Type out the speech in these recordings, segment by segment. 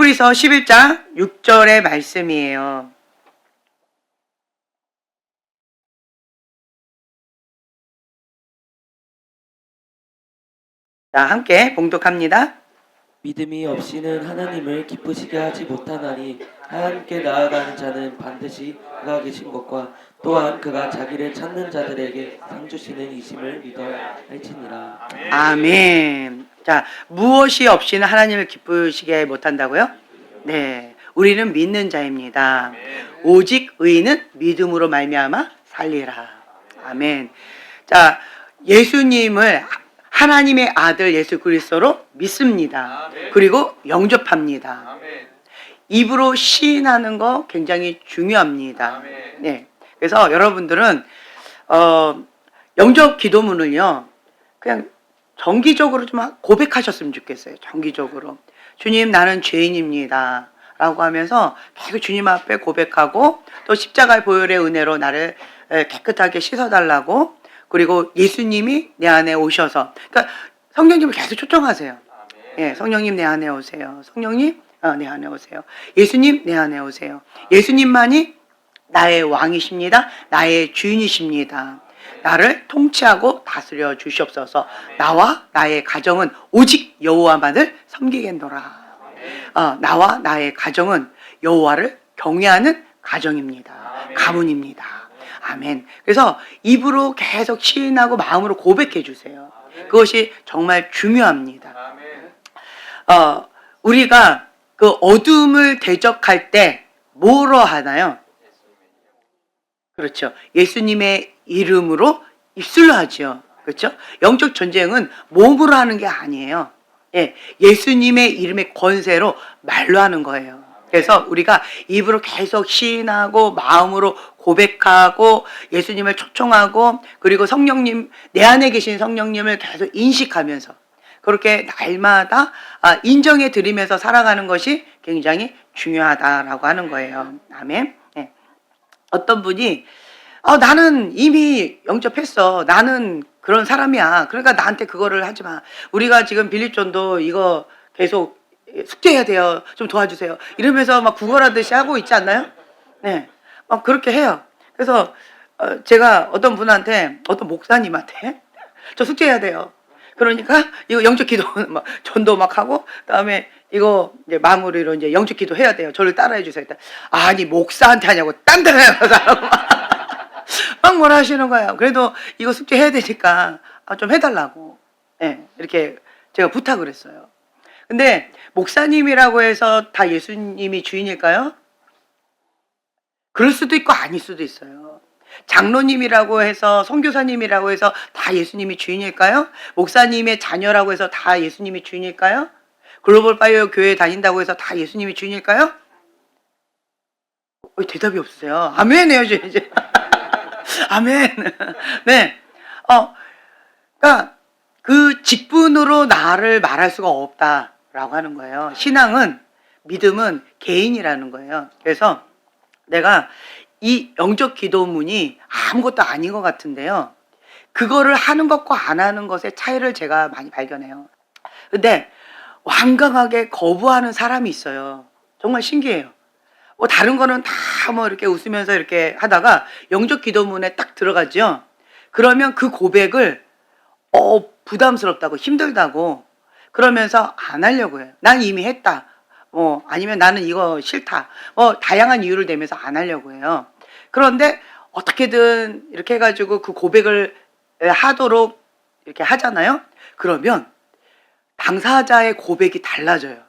히브리서 11장 6절의 말씀이에요. 자, 함께 봉독합니다. 믿음이 없이는 하나님을 기쁘시게 하지 못하나니 하나님께 나아가는 자는 반드시 그가 계신 것과 또한 그가 자기를 찾는 자들에게 상 주시는 이심을 믿어야 할지니라. 아멘. 자, 무엇이 없이는 하나님을 기쁘시게 못한다고요? 네, 우리는 믿는 자입니다. 오직 의인은 믿음으로 말미암아 살리라. 아멘. 자, 예수님을 하나님의 아들 예수 그리스도로 믿습니다. 그리고 영접합니다. 입으로 시인하는 거 굉장히 중요합니다. 네, 그래서 여러분들은 영접 기도문을요, 그냥 정기적으로 좀 고백하셨으면 좋겠어요. 정기적으로. 주님, 나는 죄인입니다 라고 하면서 계속 주님 앞에 고백하고, 또 십자가의 보혈의 은혜로 나를 깨끗하게 씻어달라고, 그리고 예수님이 내 안에 오셔서, 그러니까 성령님을 계속 초청하세요. 예, 성령님 내 안에 오세요. 성령님 내 안에 오세요. 예수님 내 안에 오세요. 예수님만이 나의 왕이십니다. 나의 주인이십니다. 나를 통치하고 다스려 주시옵소서. 나와 나의 가정은 오직 여호와만을 섬기겠노라. 나와 나의 가정은 여호와를 경외하는 가정입니다. 가문입니다. 아멘. 그래서 입으로 계속 시인하고 마음으로 고백해 주세요. 그것이 정말 중요합니다. 우리가 그 어둠을 대적할 때 뭐로 하나요? 그렇죠. 예수님의 이름으로 입술로 하죠. 그렇죠? 영적 전쟁은 몸으로 하는 게 아니에요. 예, 예수님의 이름의 권세로 말로 하는 거예요. 그래서 우리가 입으로 계속 시인하고 마음으로 고백하고 예수님을 초청하고, 그리고 성령님, 내 안에 계신 성령님을 계속 인식하면서 그렇게 날마다 인정해 드리면서 살아가는 것이 굉장히 중요하다라고 하는 거예요. 아멘. 네. 어떤 분이 나는 이미 영접했어. 나는 그런 사람이야. 그러니까 나한테 그거를 하지 마. 우리가 지금 빌립전도 이거 계속 숙제해야 돼요. 좀 도와주세요. 이러면서 막 구걸하듯이 하고 있지 않나요? 네. 막 그렇게 해요. 그래서 제가 어떤 분한테, 어떤 목사님한테 저 숙제해야 돼요. 그러니까 이거 영적 기도 막 전도 막 하고, 그다음에 이거 이제 마무리로 이제 영적 기도 해야 돼요. 저를 따라해 주세요. 아니 목사한테 하냐고 딴 데로 해요. 막 뭐라 하시는 거예요. 그래도 이거 숙제 해야 되니까 좀 해달라고. 네, 이렇게 제가 부탁을 했어요. 근데 목사님이라고 해서 다 예수님이 주인일까요? 그럴 수도 있고 아닐 수도 있어요. 장로님이라고 해서, 선교사님이라고 해서 다 예수님이 주인일까요? 목사님의 자녀라고 해서 다 예수님이 주인일까요? 글로벌 파이어 교회 다닌다고 해서 다 예수님이 주인일까요? 대답이 없으세요. 아멘 해야죠 이제. 아멘. 네. 그러니까 그 직분으로 나를 말할 수가 없다라고 하는 거예요. 신앙은, 믿음은 개인이라는 거예요. 그래서 내가 이 영적 기도문이 아무것도 아닌 것 같은데요, 그거를 하는 것과 안 하는 것의 차이를 제가 많이 발견해요. 근데 완강하게 거부하는 사람이 있어요. 정말 신기해요. 다른 거는 다 뭐 이렇게 웃으면서 이렇게 하다가 영적 기도문에 딱 들어가죠. 그러면 그 고백을 부담스럽다고, 힘들다고 그러면서 안 하려고 해요. 난 이미 했다. 아니면 나는 이거 싫다. 다양한 이유를 대면서 안 하려고 해요. 그런데 어떻게든 이렇게 해가지고 그 고백을 하도록 이렇게 하잖아요. 그러면 당사자의 고백이 달라져요.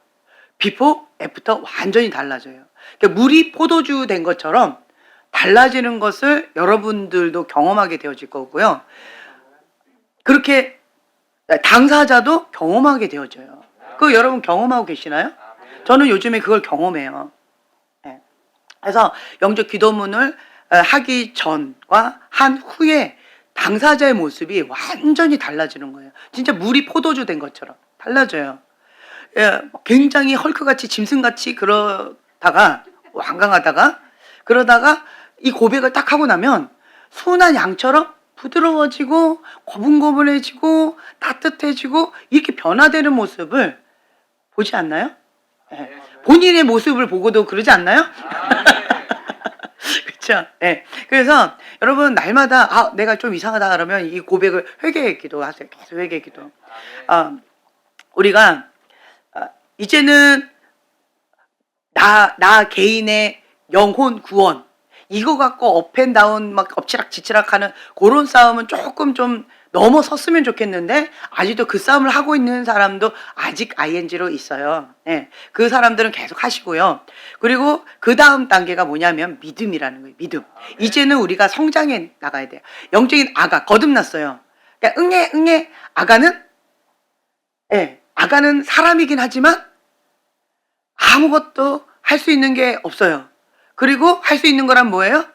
비포, 애프터 완전히 달라져요. 그러니까 물이 포도주 된 것처럼 달라지는 것을 여러분들도 경험하게 되어질 거고요. 그렇게 당사자도 경험하게 되어져요. 그거 여러분 경험하고 계시나요? 저는 요즘에 그걸 경험해요. 네. 그래서 영적 기도문을 하기 전과 한 후에 당사자의 모습이 완전히 달라지는 거예요. 진짜 물이 포도주 된 것처럼 달라져요. 예, 굉장히 헐크같이 짐승같이 그러다가 완강하다가 그러다가 이 고백을 딱 하고 나면 순한 양처럼 부드러워지고 고분고분해지고 따뜻해지고 이렇게 변화되는 모습을 보지 않나요? 예, 본인의 모습을 보고도 그러지 않나요? 그렇죠. 예. 그래서 여러분 날마다 내가 좀 이상하다 그러면 이 고백을 회개의 기도하세요. 계속 회개의 기도. 우리가 이제는 나 개인의 영혼 구원 이거 갖고 업앤다운 막 엎치락지치락하는 그런 싸움은 조금 좀 넘어섰으면 좋겠는데 아직도 그 싸움을 하고 있는 사람도 아직 ING로 있어요. 예. 그 사람들은 계속 하시고요. 그리고 그 다음 단계가 뭐냐면 믿음이라는 거예요. 믿음. 이제는 우리가 성장해 나가야 돼요. 영적인 아가 거듭났어요. 그러니까 응애 아가는 사람이긴 하지만 아무것도 할 수 있는 게 없어요. 그리고 할 수 있는 거란 뭐예요?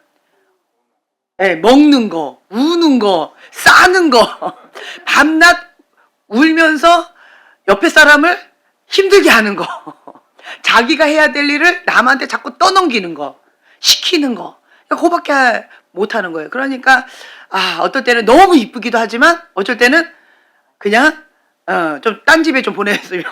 먹는 거, 우는 거, 싸는 거, 밤낮 울면서 옆에 사람을 힘들게 하는 거, 자기가 해야 될 일을 남한테 자꾸 떠넘기는 거, 시키는 거, 그거밖에 못하는 거예요. 그러니까 어떨 때는 너무 이쁘기도 하지만 어쩔 때는 그냥 좀 딴 집에 좀 보냈으면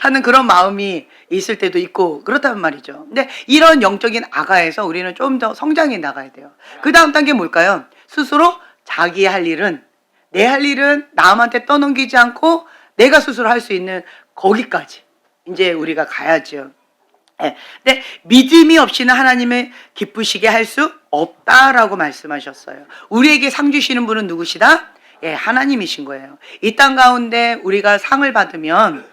하는 그런 마음이 있을 때도 있고 그렇단 말이죠. 근데 이런 영적인 아가에서 우리는 좀 더 성장해 나가야 돼요. 그 다음 단계 뭘까요? 스스로 자기 할 일은 내 할 일은 남한테 떠넘기지 않고 내가 스스로 할 수 있는 거기까지 이제 우리가 가야죠. 근데 믿음이 없이는 하나님을 기쁘시게 할 수 없다라고 말씀하셨어요. 우리에게 상 주시는 분은 누구시다? 하나님이신 거예요. 이 땅 가운데 우리가 상을 받으면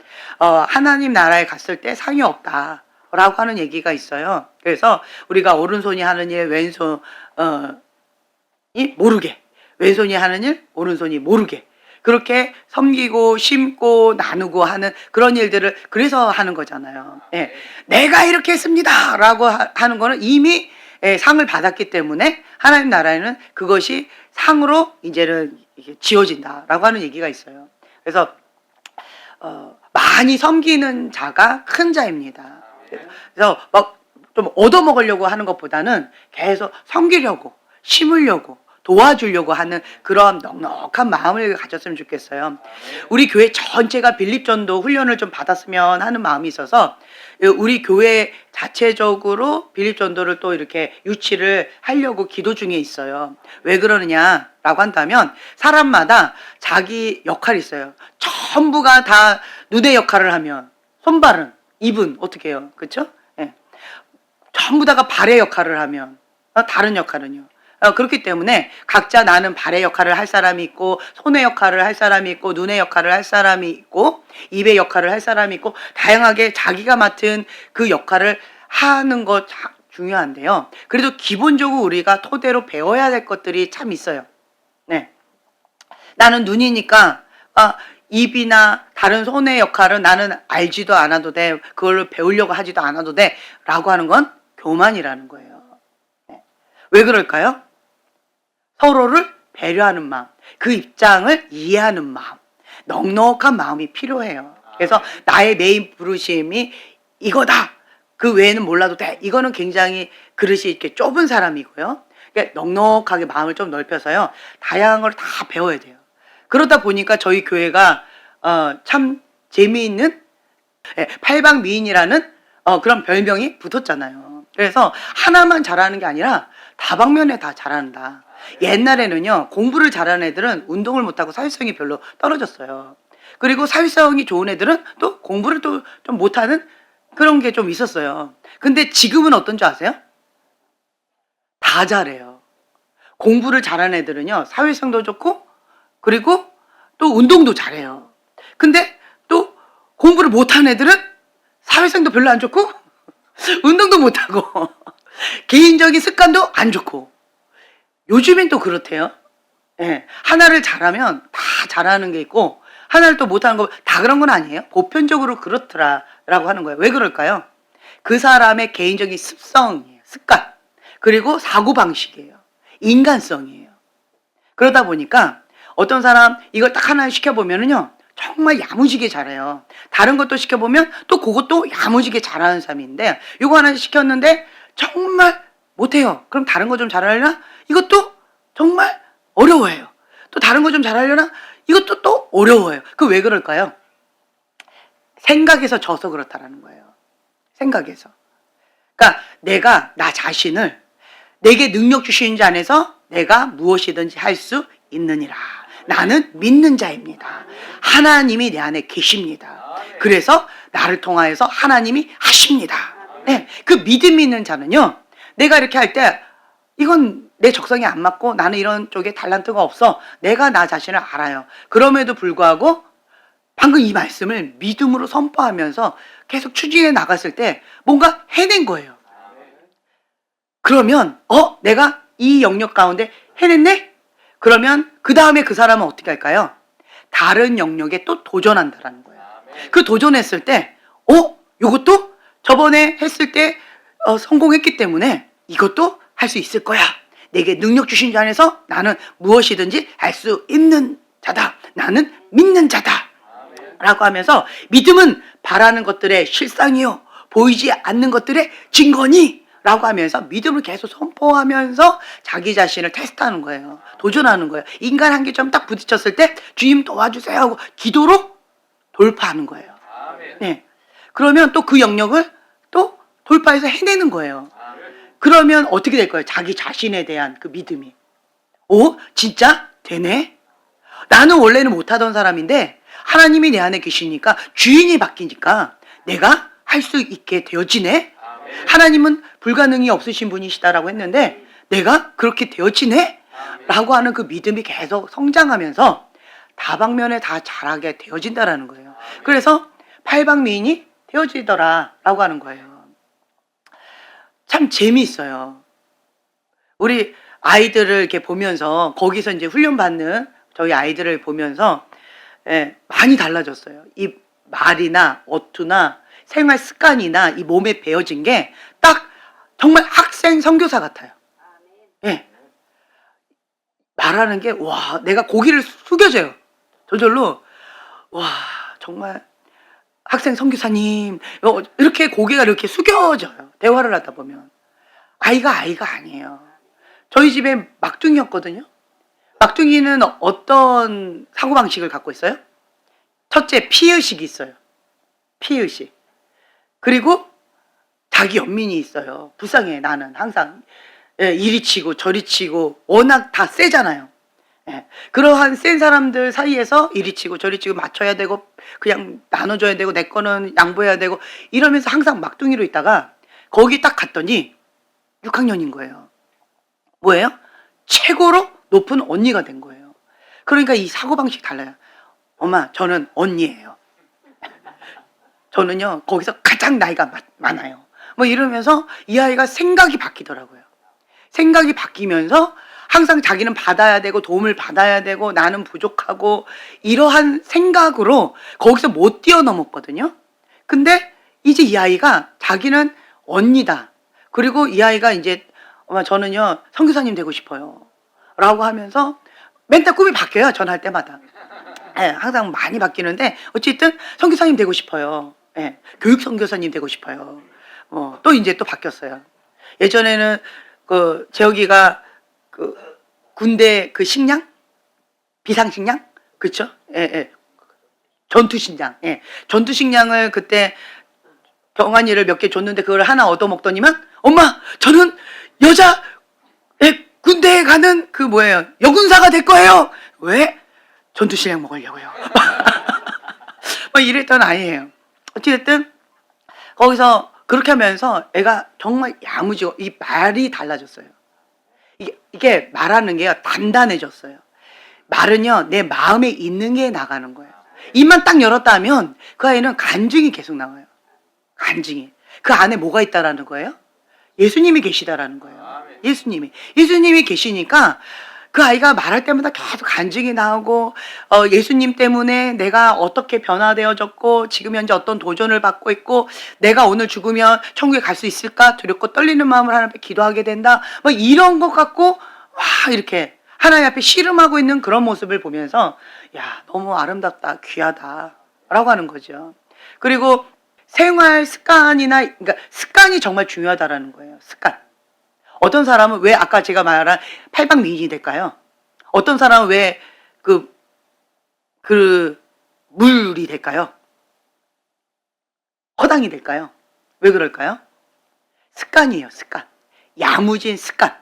하나님 나라에 갔을 때 상이 없다라고 하는 얘기가 있어요. 그래서 우리가 오른손이 하는 일 왼손이 모르게, 왼손이 하는 일 오른손이 모르게 그렇게 섬기고 심고 나누고 하는 그런 일들을 그래서 하는 거잖아요. 내가 이렇게 했습니다 라고 하는 거는 이미 상을 받았기 때문에 하나님 나라에는 그것이 상으로 이제는 지어진다라고 하는 얘기가 있어요. 그래서 많이 섬기는 자가 큰 자입니다. 그래서 막 좀 얻어먹으려고 하는 것보다는 계속 섬기려고 심으려고 도와주려고 하는 그런 넉넉한 마음을 가졌으면 좋겠어요. 우리 교회 전체가 빌립전도 훈련을 좀 받았으면 하는 마음이 있어서 우리 교회 자체적으로 빌립전도를 또 이렇게 유치를 하려고 기도 중에 있어요. 왜 그러느냐라고 한다면 사람마다 자기 역할이 있어요. 전부가 다 눈의 역할을 하면 손발은 입은 어떻게 해요? 그렇죠? 전부 다가 발의 역할을 하면 다른 역할은요. 그렇기 때문에 각자 나는 발의 역할을 할 사람이 있고 손의 역할을 할 사람이 있고 눈의 역할을 할 사람이 있고 입의 역할을 할 사람이 있고 다양하게 자기가 맡은 그 역할을 하는 거 중요한데요. 그래도 기본적으로 우리가 토대로 배워야 될 것들이 참 있어요. 나는 눈이니까 입이나 다른 손의 역할은 나는 알지도 않아도 돼. 그걸로 배우려고 하지도 않아도 돼. 라고 하는 건 교만이라는 거예요. 왜 그럴까요? 서로를 배려하는 마음, 그 입장을 이해하는 마음, 넉넉한 마음이 필요해요. 그래서 나의 메인 부르심이 이거다. 그 외에는 몰라도 돼. 이거는 굉장히 그릇이 이렇게 좁은 사람이고요. 그러니까 넉넉하게 마음을 좀 넓혀서요. 다양한 걸 다 배워야 돼요. 그러다 보니까 저희 교회가 참 재미있는 팔방미인이라는 그런 별명이 붙었잖아요. 그래서 하나만 잘하는 게 아니라 다방면에 다 잘한다. 옛날에는요, 공부를 잘하는 애들은 운동을 못하고 사회성이 별로 떨어졌어요. 그리고 사회성이 좋은 애들은 또 공부를 또 좀 못하는 그런 게 좀 있었어요. 근데 지금은 어떤 줄 아세요? 다 잘해요. 공부를 잘하는 애들은요, 사회성도 좋고, 그리고 또 운동도 잘해요. 근데 또 공부를 못하는 애들은 사회성도 별로 안 좋고, 운동도 못하고, 개인적인 습관도 안 좋고, 요즘엔 또 그렇대요. 하나를 잘하면 다 잘하는 게 있고, 하나를 또 못하는 거 다 그런 건 아니에요. 보편적으로 그렇더라라고 하는 거예요. 왜 그럴까요? 그 사람의 개인적인 습성이에요. 습관. 그리고 사고방식이에요. 인간성이에요. 그러다 보니까 어떤 사람 이걸 딱 하나 시켜보면은요, 정말 야무지게 잘해요. 다른 것도 시켜보면 또 그것도 야무지게 잘하는 사람인데, 이거 하나 시켰는데 정말 못해요. 그럼 다른 거 좀 잘하려나? 이것도 정말 어려워해요. 또 다른 거 좀 잘하려나? 이것도 또 어려워요. 그 왜 그럴까요? 생각에서 져서 그렇다라는 거예요. 생각에서. 그러니까 내가 나 자신을 내게 능력 주시는 자 안에서 내가 무엇이든지 할 수 있느니라. 나는 믿는 자입니다. 하나님이 내 안에 계십니다. 그래서 나를 통하여서 하나님이 하십니다. 네, 그 믿음 있는 자는요, 내가 이렇게 할 때 이건 내 적성에 안 맞고 나는 이런 쪽에 달란트가 없어. 내가 나 자신을 알아요. 그럼에도 불구하고 방금 이 말씀을 믿음으로 선포하면서 계속 추진해 나갔을 때 뭔가 해낸 거예요. 그러면 내가 이 영역 가운데 해냈네? 그러면 그 다음에 그 사람은 어떻게 할까요? 다른 영역에 또 도전한다라는 거예요. 그 도전했을 때 이것도 저번에 했을 때 성공했기 때문에 이것도 할 수 있을 거야. 내게 능력 주신 자 안에서 나는 무엇이든지 할 수 있는 자다. 나는 믿는 자다. 라고 하면서 믿음은 바라는 것들의 실상이요 보이지 않는 것들의 증거니 라고 하면서 믿음을 계속 선포하면서 자기 자신을 테스트하는 거예요. 도전하는 거예요. 인간 한계점 딱 부딪혔을 때 주님 도와주세요 하고 기도로 돌파하는 거예요. 네. 그러면 또 그 영역을 또 돌파해서 해내는 거예요. 그러면 어떻게 될 거예요? 자기 자신에 대한 그 믿음이. 진짜 되네? 나는 원래는 못하던 사람인데 하나님이 내 안에 계시니까 주인이 바뀌니까 내가 할 수 있게 되어지네? 하나님은 불가능이 없으신 분이시다라고 했는데 내가 그렇게 되어지네? 라고 하는 그 믿음이 계속 성장하면서 다방면에 다 잘하게 되어진다라는 거예요. 그래서 팔방미인이 되어지더라 라고 하는 거예요. 참 재미있어요. 우리 아이들을 이렇게 보면서 거기서 이제 훈련받는 저희 아이들을 보면서 많이 달라졌어요. 이 말이나 어투나 생활 습관이나 이 몸에 배어진 게 딱 정말 학생 선교사 같아요. 예. 말하는 게 내가 고개를 숙여져요. 저절로 정말 학생 선교사님 이렇게 고개가 이렇게 숙여져요. 대화를 하다 보면 아이가 아니에요. 저희 집에 막둥이였거든요. 막둥이는 어떤 사고방식을 갖고 있어요? 첫째, 피의식이 있어요. 피의식. 그리고 자기 연민이 있어요. 불쌍해. 나는 항상 이리 치고 저리 치고 워낙 다 세잖아요. 그러한 센 사람들 사이에서 이리 치고 저리 치고 맞춰야 되고 그냥 나눠줘야 되고 내 거는 양보해야 되고 이러면서 항상 막둥이로 있다가 거기 딱 갔더니 6학년인 거예요. 뭐예요? 최고로 높은 언니가 된 거예요. 그러니까 이 사고방식 달라요. 엄마, 저는 언니예요. 저는요 거기서 가장 나이가 많아요. 뭐 이러면서 이 아이가 생각이 바뀌더라고요. 생각이 바뀌면서 항상 자기는 받아야 되고 도움을 받아야 되고 나는 부족하고 이러한 생각으로 거기서 못 뛰어넘었거든요. 근데 이제 이 아이가 자기는 언니다. 그리고 이 아이가 이제 엄마 저는요 선교사님 되고 싶어요 라고 하면서 맨날 꿈이 바뀌어요. 전화할 때마다. 항상 많이 바뀌는데 어쨌든 선교사님 되고 싶어요. 교육 선교사님 되고 싶어요. 또 이제 또 바뀌었어요. 예전에는 그 재혁이가 그 군대 그 식량 비상식량 그렇죠? 전투식량. 전투식량을 그때 병환이를 몇 개 줬는데 그걸 하나 얻어먹더니만 엄마 저는 여자 군대에 가는 그 뭐예요 여군사가 될 거예요. 왜? 전투식량 먹으려고요. 뭐 이랬던 아이예요. 어찌됐든 거기서 그렇게 하면서 애가 정말 야무지고 이 말이 달라졌어요. 이게 말하는 게 단단해졌어요. 말은요 내 마음에 있는 게 나가는 거예요. 입만 딱 열었다 하면 그 아이는 간증이 계속 나와요. 간증이. 그 안에 뭐가 있다라는 거예요? 예수님이 계시다라는 거예요. 예수님이 계시니까 그 아이가 말할 때마다 계속 간증이 나오고 예수님 때문에 내가 어떻게 변화되어졌고 지금 현재 어떤 도전을 받고 있고 내가 오늘 죽으면 천국에 갈 수 있을까 두렵고 떨리는 마음을 하나님 앞에 기도하게 된다. 뭐 이런 것 갖고 이렇게 하나님 앞에 씨름하고 있는 그런 모습을 보면서 야 너무 아름답다 귀하다 라고 하는 거죠. 그리고 생활 습관이나 그러니까 습관이 정말 중요하다라는 거예요. 습관. 어떤 사람은 왜 아까 제가 말한 팔방미인이 될까요? 어떤 사람은 왜 그 물이 될까요? 허당이 될까요? 왜 그럴까요? 습관이에요, 습관. 야무진 습관.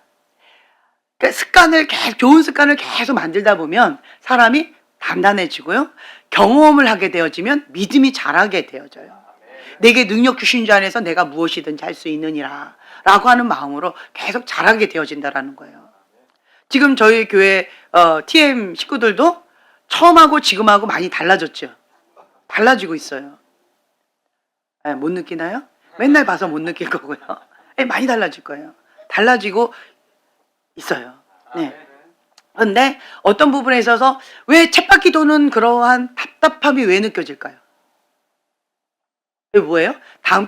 그러니까 좋은 습관을 계속 만들다 보면 사람이 단단해지고요. 경험을 하게 되어지면 믿음이 자라게 되어져요. 내게 능력 주신 자 안에서 내가 무엇이든지 할 수 있느니라 라고 하는 마음으로 계속 자라게 되어진다라는 거예요. 지금 저희 교회 TM 식구들도 처음하고 지금하고 많이 달라졌죠. 달라지고 있어요. 못 느끼나요? 맨날 봐서 못 느낄 거고요. 많이 달라질 거예요. 달라지고 있어요. 네. 그런데 어떤 부분에 있어서 왜 쳇바퀴 도는 그러한 답답함이 왜 느껴질까요? 그게 뭐예요? 다음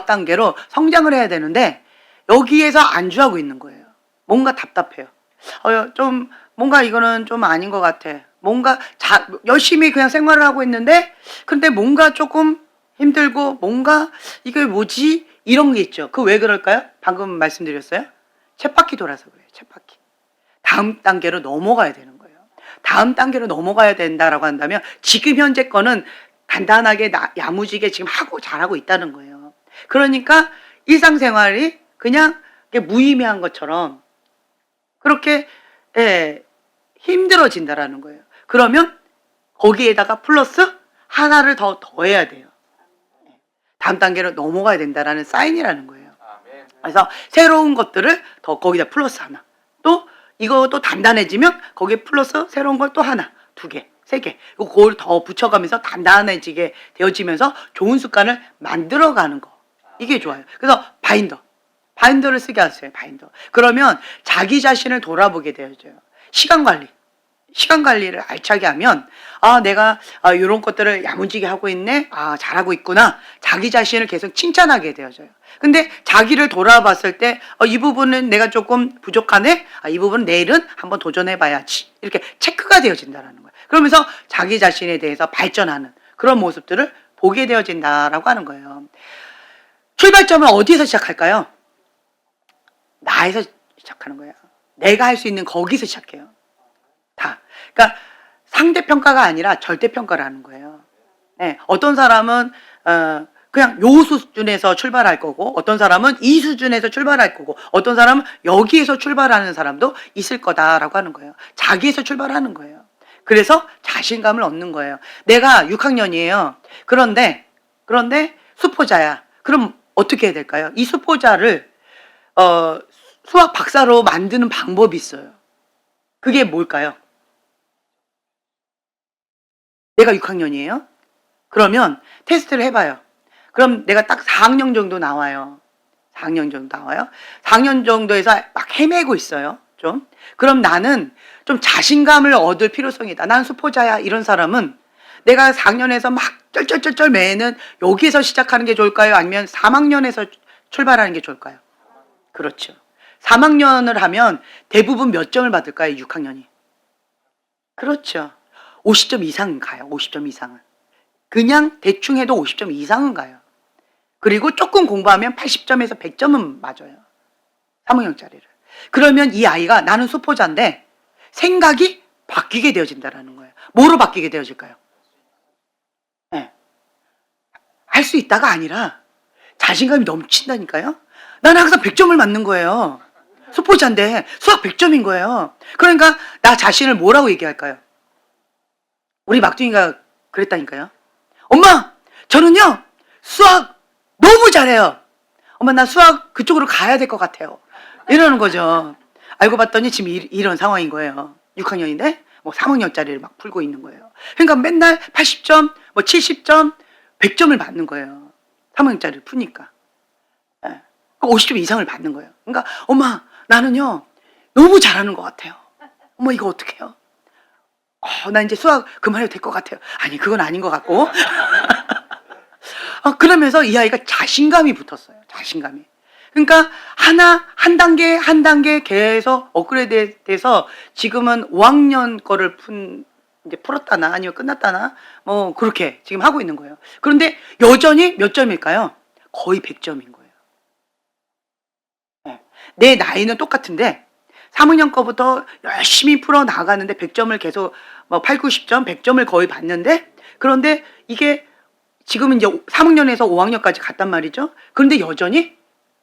단계로 성장을 해야 되는데 여기에서 안주하고 있는 거예요. 뭔가 답답해요. 좀 뭔가 이거는 좀 아닌 것 같아. 뭔가 열심히 그냥 생활을 하고 있는데 근데 뭔가 조금 힘들고 뭔가 이게 뭐지? 이런 게 있죠. 그 왜 그럴까요? 방금 말씀드렸어요. 쳇바퀴 돌아서 그래요. 쳇바퀴. 다음 단계로 넘어가야 되는 거예요. 다음 단계로 넘어가야 된다라고 한다면 지금 현재 거는 단단하게 야무지게 지금 하고 잘하고 있다는 거예요. 그러니까 일상생활이 그냥 무의미한 것처럼 그렇게 힘들어진다라는 거예요. 그러면 거기에다가 플러스 하나를 더 더해야 돼요. 다음 단계로 넘어가야 된다라는 사인이라는 거예요. 그래서 새로운 것들을 더 거기다 플러스 하나. 또 이것도 단단해지면 거기에 플러스 새로운 걸 또 하나, 두 개, 세 개. 그걸 더 붙여가면서 단단해지게 되어지면서 좋은 습관을 만들어가는 거. 이게 좋아요. 그래서 바인더를 쓰게 하세요. 바인더. 그러면 자기 자신을 돌아보게 되어져요. 시간 관리를 알차게 하면 내가 이런 것들을 야무지게 하고 있네. 잘하고 있구나. 자기 자신을 계속 칭찬하게 되어져요. 근데 자기를 돌아봤을 때 이 부분은 내가 조금 부족하네. 이 부분은 내일은 한번 도전해봐야지. 이렇게 체크가 되어진다는 거예요. 그러면서 자기 자신에 대해서 발전하는 그런 모습들을 보게 되어진다라고 하는 거예요. 출발점은 어디에서 시작할까요? 나에서 시작하는 거예요. 내가 할 수 있는 거기서 시작해요. 다. 그러니까 상대평가가 아니라 절대평가를 하는 거예요. 네, 어떤 사람은 그냥 요 수준에서 출발할 거고 어떤 사람은 이 수준에서 출발할 거고 어떤 사람은 여기에서 출발하는 사람도 있을 거다라고 하는 거예요. 자기에서 출발하는 거예요. 그래서 자신감을 얻는 거예요. 내가 6학년이에요. 그런데 수포자야. 그럼 어떻게 해야 될까요? 이 수포자를 수학 박사로 만드는 방법이 있어요. 그게 뭘까요? 내가 6학년이에요? 그러면 테스트를 해봐요. 그럼 내가 딱 4학년 정도 나와요. 4학년 정도 나와요. 4학년 정도에서 막 헤매고 있어요. 좀. 그럼 나는 좀 자신감을 얻을 필요성이 있다. 난 수포자야. 이런 사람은 내가 4학년에서 막 쩔쩔쩔쩔 매는 여기에서 시작하는 게 좋을까요? 아니면 3학년에서 출발하는 게 좋을까요? 그렇죠. 3학년을 하면 대부분 몇 점을 받을까요? 6학년이. 그렇죠. 50점 이상은 가요. 50점 이상은. 그냥 대충 해도 50점 이상은 가요. 그리고 조금 공부하면 80점에서 100점은 맞아요. 3학년짜리를. 그러면 이 아이가 나는 수포자인데 생각이 바뀌게 되어진다는 거예요. 뭐로 바뀌게 되어질까요? 네. 할 수 있다가 아니라 자신감이 넘친다니까요. 나는 항상 100점을 맞는 거예요. 수포자인데 수학 100점인 거예요. 그러니까 나 자신을 뭐라고 얘기할까요? 우리 막둥이가 그랬다니까요. 엄마, 저는요 수학 너무 잘해요. 엄마, 나 수학 그쪽으로 가야 될 것 같아요. 이러는 거죠. 알고 봤더니 지금 이런 상황인 거예요. 6학년인데 뭐 3학년짜리를 막 풀고 있는 거예요. 그러니까 맨날 80점, 뭐 70점, 100점을 받는 거예요. 3학년짜리를 푸니까. 50점 이상을 받는 거예요. 그러니까 엄마, 나는요 너무 잘하는 것 같아요. 엄마, 이거 어떻게 해요? 나 이제 수학 그만해도 될 것 같아요. 아니, 그건 아닌 것 같고. 그러면서 이 아이가 자신감이 붙었어요. 자신감이. 그러니까 한 단계 계속 업그레이드 돼서 지금은 5학년 거를 이제 풀었다나 아니면 끝났다나 뭐 그렇게 지금 하고 있는 거예요. 그런데 여전히 몇 점일까요? 거의 100점인 거예요. 네. 내 나이는 똑같은데 3학년 거부터 열심히 풀어 나가는데 100점을 계속 뭐 8, 90점, 100점을 거의 받는데 그런데 이게 지금은 이제 3학년에서 5학년까지 갔단 말이죠. 그런데 여전히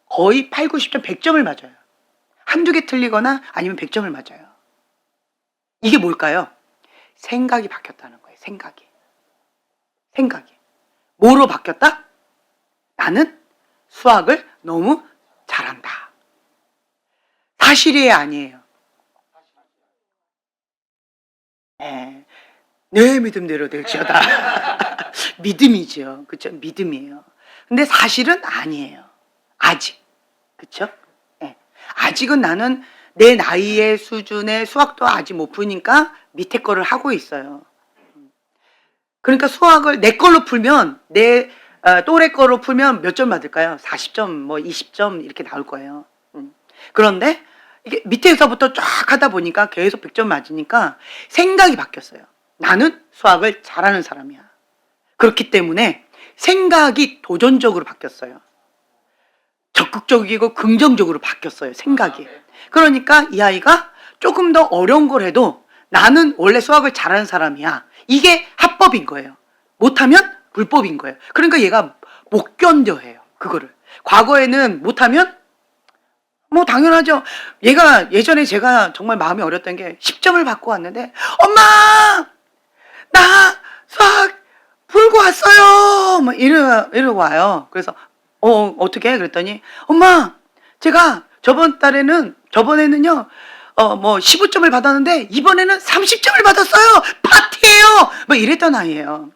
거의 8, 90점, 100점을 맞아요. 한두 개 틀리거나 아니면 100점을 맞아요. 이게 뭘까요? 생각이 바뀌었다는 거예요. 생각이. 뭐로 바뀌었다? 나는 수학을 너무 잘한다. 사실이에요, 아니에요? 네. 내 믿음대로 될지어다. 믿음이죠. 그렇죠? 믿음이에요. 근데 사실은 아니에요. 아직. 그렇죠? 네. 아직은 나는 내 나이의 수준의 수학도 아직 못 푸니까 밑에 거를 하고 있어요. 그러니까 수학을 내 걸로 풀면 내 또래 거로 풀면 몇 점 받을까요? 40점, 뭐 20점 이렇게 나올 거예요. 그런데 이게 밑에서부터 쫙 하다 보니까 계속 100점 맞으니까 생각이 바뀌었어요. 나는 수학을 잘하는 사람이야. 그렇기 때문에 생각이 도전적으로 바뀌었어요. 적극적이고 긍정적으로 바뀌었어요. 생각이. 그러니까 이 아이가 조금 더 어려운 걸 해도 나는 원래 수학을 잘하는 사람이야. 이게 합법인 거예요. 못하면 불법인 거예요. 그러니까 얘가 못 견뎌해요. 그거를. 과거에는 못하면 뭐 당연하죠. 얘가 예전에 제가 정말 마음이 어렸던 게 10점을 받고 왔는데 엄마! 나 수학 풀고 왔어요! 막 이러고 와요. 그래서 어떻게? 그랬더니 엄마! 제가 저번에는요 뭐 15점을 받았는데 이번에는 30점을 받았어요. 파티예요. 뭐 이랬던 아이예요.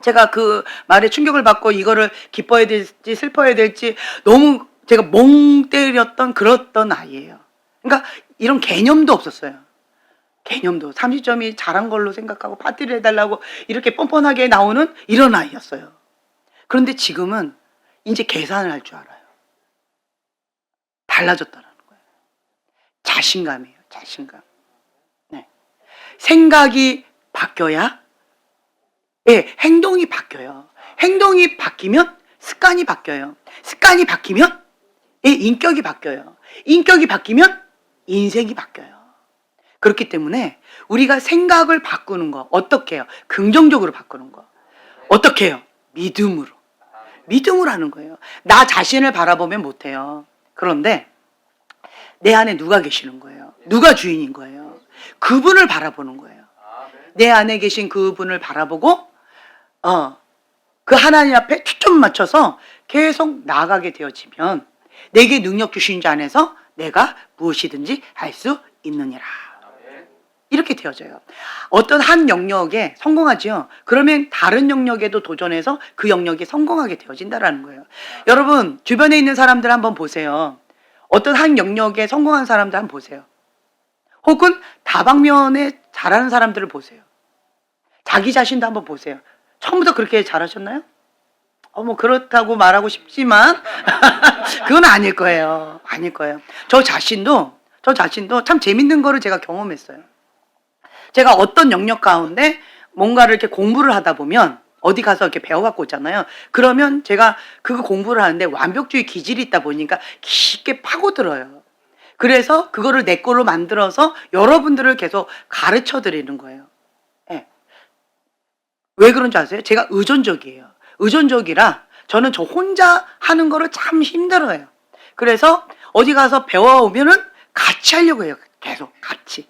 제가 그 말에 충격을 받고 이거를 기뻐해야 될지 슬퍼해야 될지 너무 제가 멍 때렸던 그랬던 아이예요. 그러니까 이런 개념도 없었어요. 개념도 30점이 잘한 걸로 생각하고 파티를 해달라고 이렇게 뻔뻔하게 나오는 이런 아이였어요. 그런데 지금은 이제 계산을 할 줄 알아요. 달라졌다는 거예요. 자신감이에요. 자신감. 네. 생각이 바뀌어야 행동이 바뀌어요. 행동이 바뀌면 습관이 바뀌어요. 습관이 바뀌면 인격이 바뀌어요. 인격이 바뀌면 인생이 바뀌어요. 그렇기 때문에 우리가 생각을 바꾸는 거 어떻게 해요? 긍정적으로 바꾸는 거 어떻게 해요? 믿음으로 하는 거예요. 나 자신을 바라보면 못해요. 그런데 내 안에 누가 계시는 거예요? 누가 주인인 거예요? 그분을 바라보는 거예요. 내 안에 계신 그분을 바라보고 그 하나님 앞에 초점 맞춰서 계속 나아가게 되어지면 내게 능력 주신 자 안에서 내가 무엇이든지 할 수 있느니라. 이렇게 되어져요. 어떤 한 영역에 성공하지요. 그러면 다른 영역에도 도전해서 그 영역에 성공하게 되어진다라는 거예요. 여러분 주변에 있는 사람들 한번 보세요. 어떤 한 영역에 성공한 사람들 한번 보세요. 혹은 다방면에 잘하는 사람들을 보세요. 자기 자신도 한번 보세요. 처음부터 그렇게 잘하셨나요? 뭐 그렇다고 말하고 싶지만 그건 아닐 거예요. 아닐 거예요. 저 자신도 참 재밌는 거를 제가 경험했어요. 제가 어떤 영역 가운데 뭔가를 이렇게 공부를 하다 보면 어디 가서 이렇게 배워갖고 오잖아요. 그러면 제가 그거 공부를 하는데 완벽주의 기질이 있다 보니까 깊게 파고들어요. 그래서 그거를 내 걸로 만들어서 여러분들을 계속 가르쳐 드리는 거예요. 네. 왜 그런 줄 아세요? 제가 의존적이에요. 의존적이라 저는 저 혼자 하는 거를 참 힘들어요. 그래서 어디 가서 배워오면은 같이 하려고 해요. 계속 같이.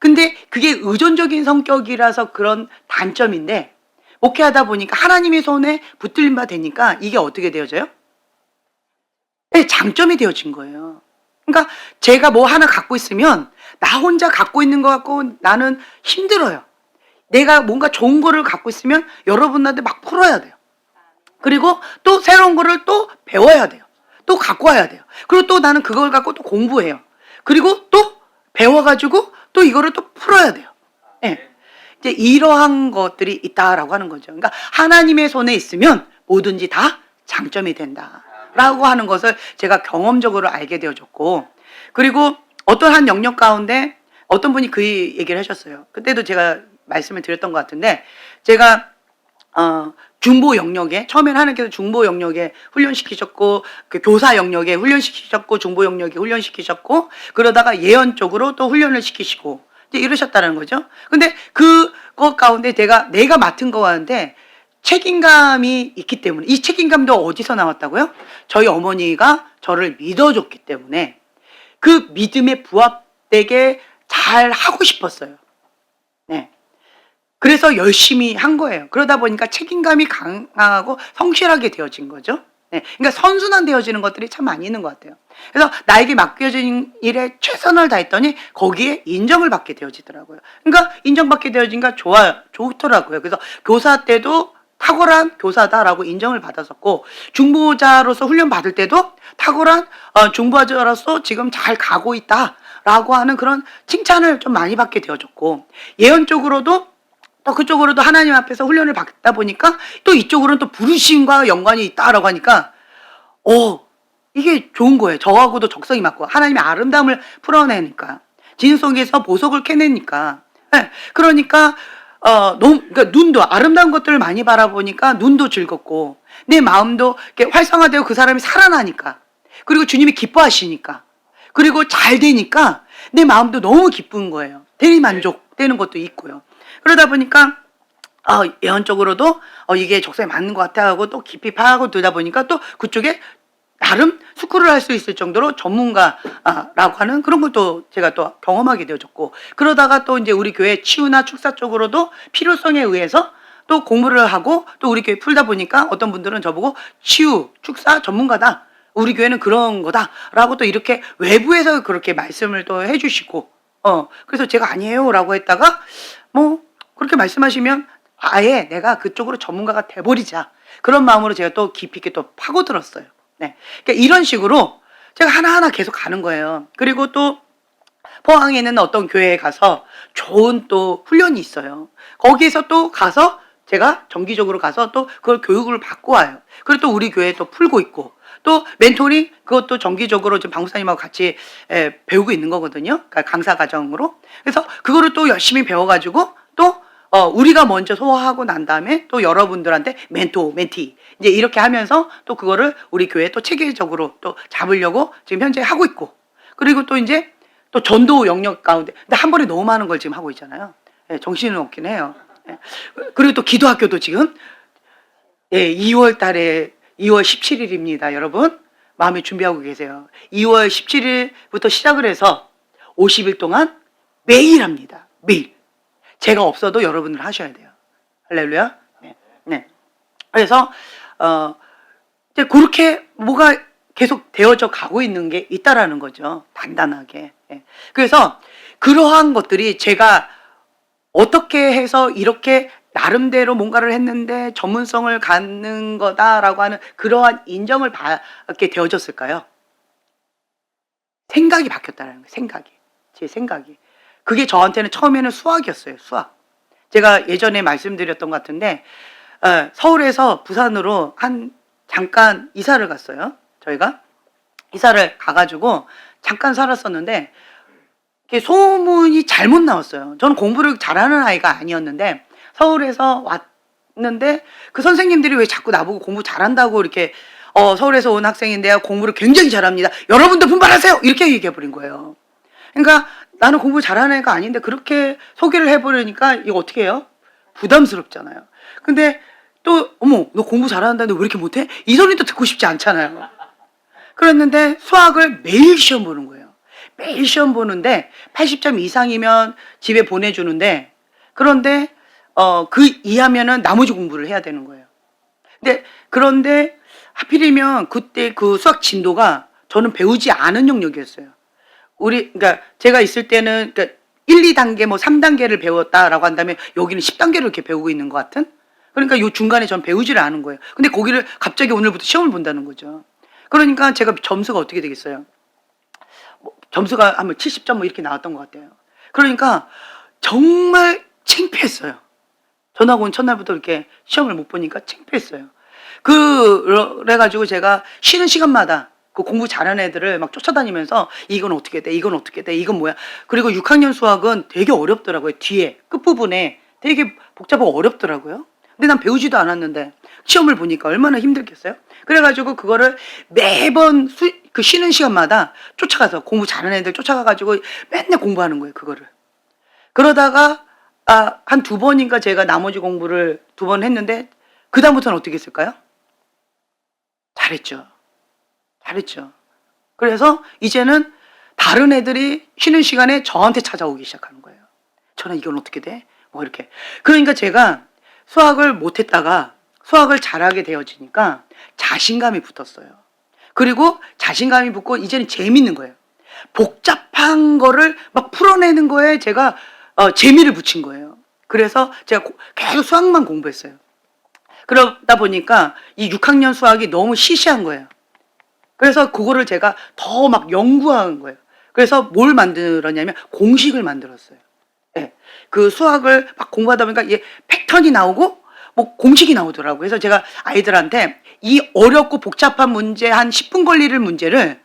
근데 그게 의존적인 성격이라서 그런 단점인데 목회하다 보니까 하나님의 손에 붙들림 바 되니까 이게 어떻게 되어져요? 네, 장점이 되어진 거예요. 그러니까 제가 뭐 하나 갖고 있으면 나 혼자 갖고 있는 것 같고 나는 힘들어요. 내가 뭔가 좋은 거를 갖고 있으면 여러분한테 막 풀어야 돼요. 그리고 또 새로운 거를 또 배워야 돼요. 또 갖고 와야 돼요. 그리고 또 나는 그걸 갖고 또 공부해요. 그리고 또 배워가지고 또 이거를 또 풀어야 돼요. 네. 이제 이러한 것들이 있다라고 하는 거죠. 그러니까 하나님의 손에 있으면 뭐든지 다 장점이 된다라고 하는 것을 제가 경험적으로 알게 되어졌고, 그리고 어떤 한 영역 가운데 어떤 분이 그 얘기를 하셨어요. 그때도 제가 말씀을 드렸던 것 같은데, 제가 중보 영역에 처음에는 하나님께서 중보 영역에 훈련시키셨고 그 교사 영역에 훈련시키셨고 중보 영역에 훈련시키셨고 그러다가 예언 쪽으로 또 훈련을 시키시고 이제 이러셨다는 거죠. 근데 그것 가운데 내가 맡은 거 같은데 책임감이 있기 때문에, 이 책임감도 어디서 나왔다고요? 저희 어머니가 저를 믿어줬기 때문에 그 믿음에 부합되게 잘 하고 싶었어요. 네. 그래서 열심히 한 거예요. 그러다 보니까 책임감이 강하고 성실하게 되어진 거죠. 네. 그러니까 선순환 되어지는 것들이 참 많이 있는 것 같아요. 그래서 나에게 맡겨진 일에 최선을 다했더니 거기에 인정을 받게 되어지더라고요. 그러니까 인정받게 되어지니까 좋더라고요. 그래서 교사 때도 탁월한 교사다라고 인정을 받았었고, 중보자로서 훈련 받을 때도 탁월한 중보자로서 지금 잘 가고 있다라고 하는 그런 칭찬을 좀 많이 받게 되어졌고, 예언적으로도 또 그쪽으로도 하나님 앞에서 훈련을 받다 보니까 또 이쪽으로는 또 부르심과 연관이 있다라고 하니까 이게 좋은 거예요. 저하고도 적성이 맞고 하나님의 아름다움을 풀어내니까, 진 속에서 보석을 캐내니까. 네. 그러니까 그러니까 눈도 아름다운 것들을 많이 바라보니까 눈도 즐겁고 내 마음도 이렇게 활성화되고 그 사람이 살아나니까, 그리고 주님이 기뻐하시니까, 그리고 잘 되니까 내 마음도 너무 기쁜 거예요. 대리만족되는 것도 있고요. 그러다 보니까 예언적으로도 이게 적성에 맞는 것 같아 하고 또 깊이 파악하고 들다 보니까 또 그쪽에 나름 스크롤 할 수 있을 정도로 전문가라고 하는 그런 것도 제가 또 경험하게 되어졌고, 그러다가 또 이제 우리 교회 치유나 축사 쪽으로도 필요성에 의해서 또 공부를 하고 또 우리 교회 풀다 보니까 어떤 분들은 저보고 치유, 축사 전문가다, 우리 교회는 그런 거다라고 또 이렇게 외부에서 그렇게 말씀을 또 해주시고, 그래서 제가 아니에요 라고 했다가 뭐 그렇게 말씀하시면 아예 내가 그쪽으로 전문가가 돼버리자, 그런 마음으로 제가 또 깊이 있게 또 파고들었어요. 네. 그러니까 이런 식으로 제가 하나하나 계속 가는 거예요. 그리고 또 포항에 있는 어떤 교회에 가서 좋은 또 훈련이 있어요. 거기에서 또 가서 제가 정기적으로 가서 또 그걸 교육을 받고 와요. 그리고 또 우리 교회에 또 풀고 있고, 또 멘토링 그것도 정기적으로 지금 방무사님하고 같이 배우고 있는 거거든요. 그러니까 강사 과정으로. 그래서 그거를 또 열심히 배워가지고 또 우리가 먼저 소화하고 난 다음에 또 여러분들한테 멘티 이제 이렇게 하면서 또 그거를 우리 교회에 또 체계적으로 또 잡으려고 지금 현재 하고 있고, 그리고 또 이제 또 전도 영역 가운데, 근데 한 번에 너무 많은 걸 지금 하고 있잖아요. 정신은 없긴 해요. 그리고 또 기도학교도 지금 2월 달에 2월 17일입니다. 여러분 마음에 준비하고 계세요. 2월 17일부터 시작을 해서 50일 동안 매일 합니다. 매일. 제가 없어도 여러분들 하셔야 돼요. 할렐루야. 네. 그래서 이제 그렇게 뭐가 계속 되어져 가고 있는 게 있다라는 거죠. 단단하게. 그래서 그러한 것들이 제가 어떻게 해서 이렇게 나름대로 뭔가를 했는데 전문성을 갖는 거다라고 하는 그러한 인정을 받게 되어졌을까요? 생각이 바뀌었다는 거예요. 제 생각이. 그게 저한테는 처음에는 수학이었어요. 수학. 제가 예전에 말씀드렸던 것 같은데 서울에서 부산으로 잠깐 이사를 갔어요. 저희가 이사를 가가지고 잠깐 살았었는데 소문이 잘못 나왔어요. 저는 공부를 잘하는 아이가 아니었는데 서울에서 왔는데 그 선생님들이 왜 자꾸 나보고 공부 잘한다고 이렇게 서울에서 온 학생인데요, 공부를 굉장히 잘합니다, 여러분도 분발하세요, 이렇게 얘기해버린 거예요. 그러니까 나는 공부 잘하는 애가 아닌데 그렇게 소개를 해버리니까 이거 어떻게 해요? 부담스럽잖아요. 근데 또 어머 너 공부 잘하는데 왜 이렇게 못해? 이 소리도 듣고 싶지 않잖아요. 그랬는데 수학을 매일 시험 보는 거예요. 매일 시험 보는데 80점 이상이면 집에 보내주는데, 그런데 그 이하면은 나머지 공부를 해야 되는 거예요. 그런데 하필이면 그때 그 수학 진도가 저는 배우지 않은 영역이었어요. 그러니까 제가 있을 때는 그러니까 1, 2단계 뭐 3단계를 배웠다라고 한다면 여기는 10단계를 이렇게 배우고 있는 것 같은? 그러니까 요 중간에 전 배우지를 않은 거예요. 근데 거기를 갑자기 오늘부터 시험을 본다는 거죠. 그러니까 제가 점수가 어떻게 되겠어요? 점수가 한 70점 뭐 이렇게 나왔던 것 같아요. 그러니까 정말 창피했어요. 전학 온 첫날부터 이렇게 시험을 못 보니까 창피했어요. 그래가지고 제가 쉬는 시간마다 그 공부 잘하는 애들을 막 쫓아다니면서 이건 어떻게 돼? 이건 어떻게 돼? 이건 뭐야? 그리고 6학년 수학은 되게 어렵더라고요. 뒤에 끝부분에 되게 복잡하고 어렵더라고요. 근데 난 배우지도 않았는데 시험을 보니까 얼마나 힘들겠어요? 그래가지고 그거를 매번 그 쉬는 시간마다 쫓아가서 공부 잘하는 애들 쫓아가가지고 맨날 공부하는 거예요. 그거를. 그러다가 한 2번인가 제가 나머지 공부를 2번 했는데 그 다음부터는 어떻게 했을까요? 잘했죠. 잘했죠. 그래서 이제는 다른 애들이 쉬는 시간에 저한테 찾아오기 시작하는 거예요. 저는 이건 어떻게 돼? 뭐 이렇게. 그러니까 제가 수학을 못했다가 수학을 잘하게 되어지니까 자신감이 붙었어요. 그리고 자신감이 붙고 이제는 재밌는 거예요. 복잡한 거를 막 풀어내는 거에 제가 재미를 붙인 거예요. 그래서 제가 계속 수학만 공부했어요. 그러다 보니까 이 6학년 수학이 너무 시시한 거예요. 그래서 그거를 제가 더 막 연구한 거예요. 그래서 뭘 만들었냐면 공식을 만들었어요. 예. 그 수학을 막 공부하다 보니까 이게 패턴이 나오고 뭐 공식이 나오더라고요. 그래서 제가 아이들한테 이 어렵고 복잡한 문제 한 10분 걸리는 문제를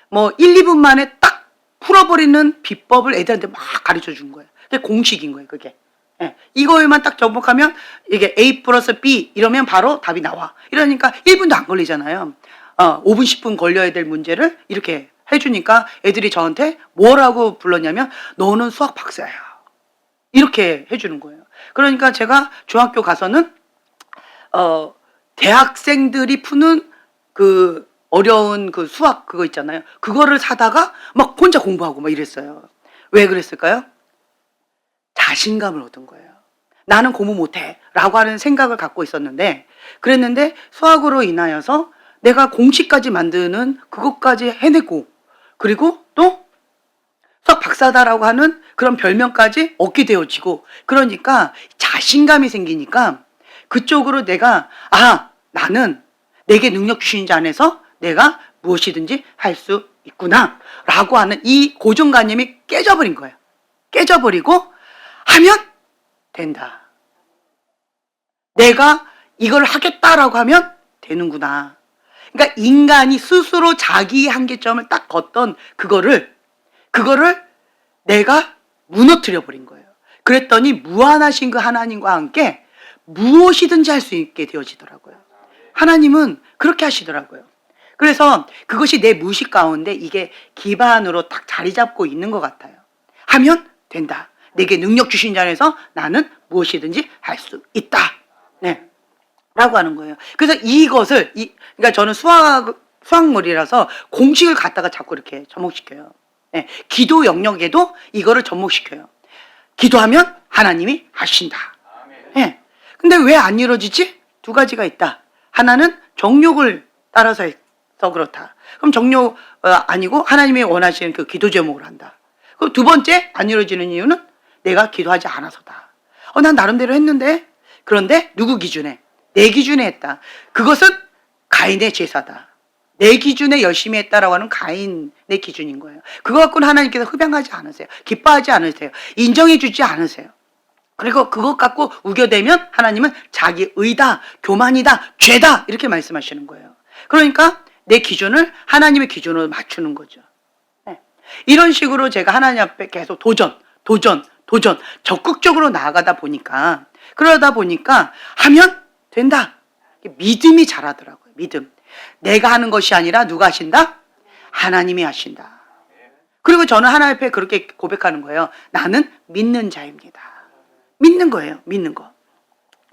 뭐 1, 2분 만에 딱 풀어버리는 비법을 애들한테 막 가르쳐 준 거예요. 그게 공식인 거예요, 그게. 예. 이거에만 딱 접목하면 이게 A 플러스 B 이러면 바로 답이 나와. 이러니까 1분도 안 걸리잖아요. 5분, 10분 걸려야 될 문제를 이렇게 해주니까 애들이 저한테 뭐라고 불렀냐면 너는 수학 박사야. 이렇게 해주는 거예요. 그러니까 제가 중학교 가서는 대학생들이 푸는 그 어려운 그 수학 그거 있잖아요. 그거를 사다가 막 혼자 공부하고 막 이랬어요. 왜 그랬을까요? 자신감을 얻은 거예요. 나는 공부 못해 라고 하는 생각을 갖고 있었는데 그랬는데 수학으로 인하여서 내가 공식까지 만드는 그것까지 해내고 그리고 또 수학 박사다라고 하는 그런 별명까지 얻게 되어지고 그러니까 자신감이 생기니까 그쪽으로 내가 나는 내게 능력 주신 자 안에서 내가 무엇이든지 할 수 있구나 라고 하는 이 고정관념이 깨져버린 거예요. 깨져버리고 하면 된다. 내가 이걸 하겠다라고 하면 되는구나. 그러니까 인간이 스스로 자기 한계점을 딱 걷던 그거를 내가 무너뜨려 버린 거예요. 그랬더니 무한하신 그 하나님과 함께 무엇이든지 할 수 있게 되어지더라고요. 하나님은 그렇게 하시더라고요. 그래서 그것이 내 무의식 가운데 이게 기반으로 딱 자리 잡고 있는 것 같아요. 하면 된다. 내게 능력 주신 자 안에서 나는 무엇이든지 할 수 있다. 네. 라고 하는 거예요. 그래서 이것을, 그러니까 저는 수학물이라서 공식을 갖다가 자꾸 이렇게 접목시켜요. 네. 기도 영역에도 이거를 접목시켜요. 기도하면 하나님이 하신다. 네. 근데 왜 안 이루어지지? 두 가지가 있다. 하나는 정욕을 따라서 그렇다. 그럼 정욕 아니고 하나님이 원하시는 그 기도 제목을 한다. 그럼 두 번째 안 이루어지는 이유는 내가 기도하지 않아서다. 난 나름대로 했는데 그런데 누구 기준에? 내 기준에 했다. 그것은 가인의 제사다. 내 기준에 열심히 했다라고 하는 가인의 기준인 거예요. 그거 갖고는 하나님께서 흡양하지 않으세요. 기뻐하지 않으세요. 인정해 주지 않으세요. 그리고 그것 갖고 우겨대면 하나님은 자기 의다, 교만이다, 죄다 이렇게 말씀하시는 거예요. 그러니까 내 기준을 하나님의 기준으로 맞추는 거죠. 네. 이런 식으로 제가 하나님 앞에 계속 도전 적극적으로 나아가다 보니까 그러다 보니까 하면 된다. 믿음이 자라더라고요. 믿음. 내가 하는 것이 아니라 누가 하신다? 하나님이 하신다. 그리고 저는 하나님 앞에 그렇게 고백하는 거예요. 나는 믿는 자입니다. 믿는 거예요. 믿는 거.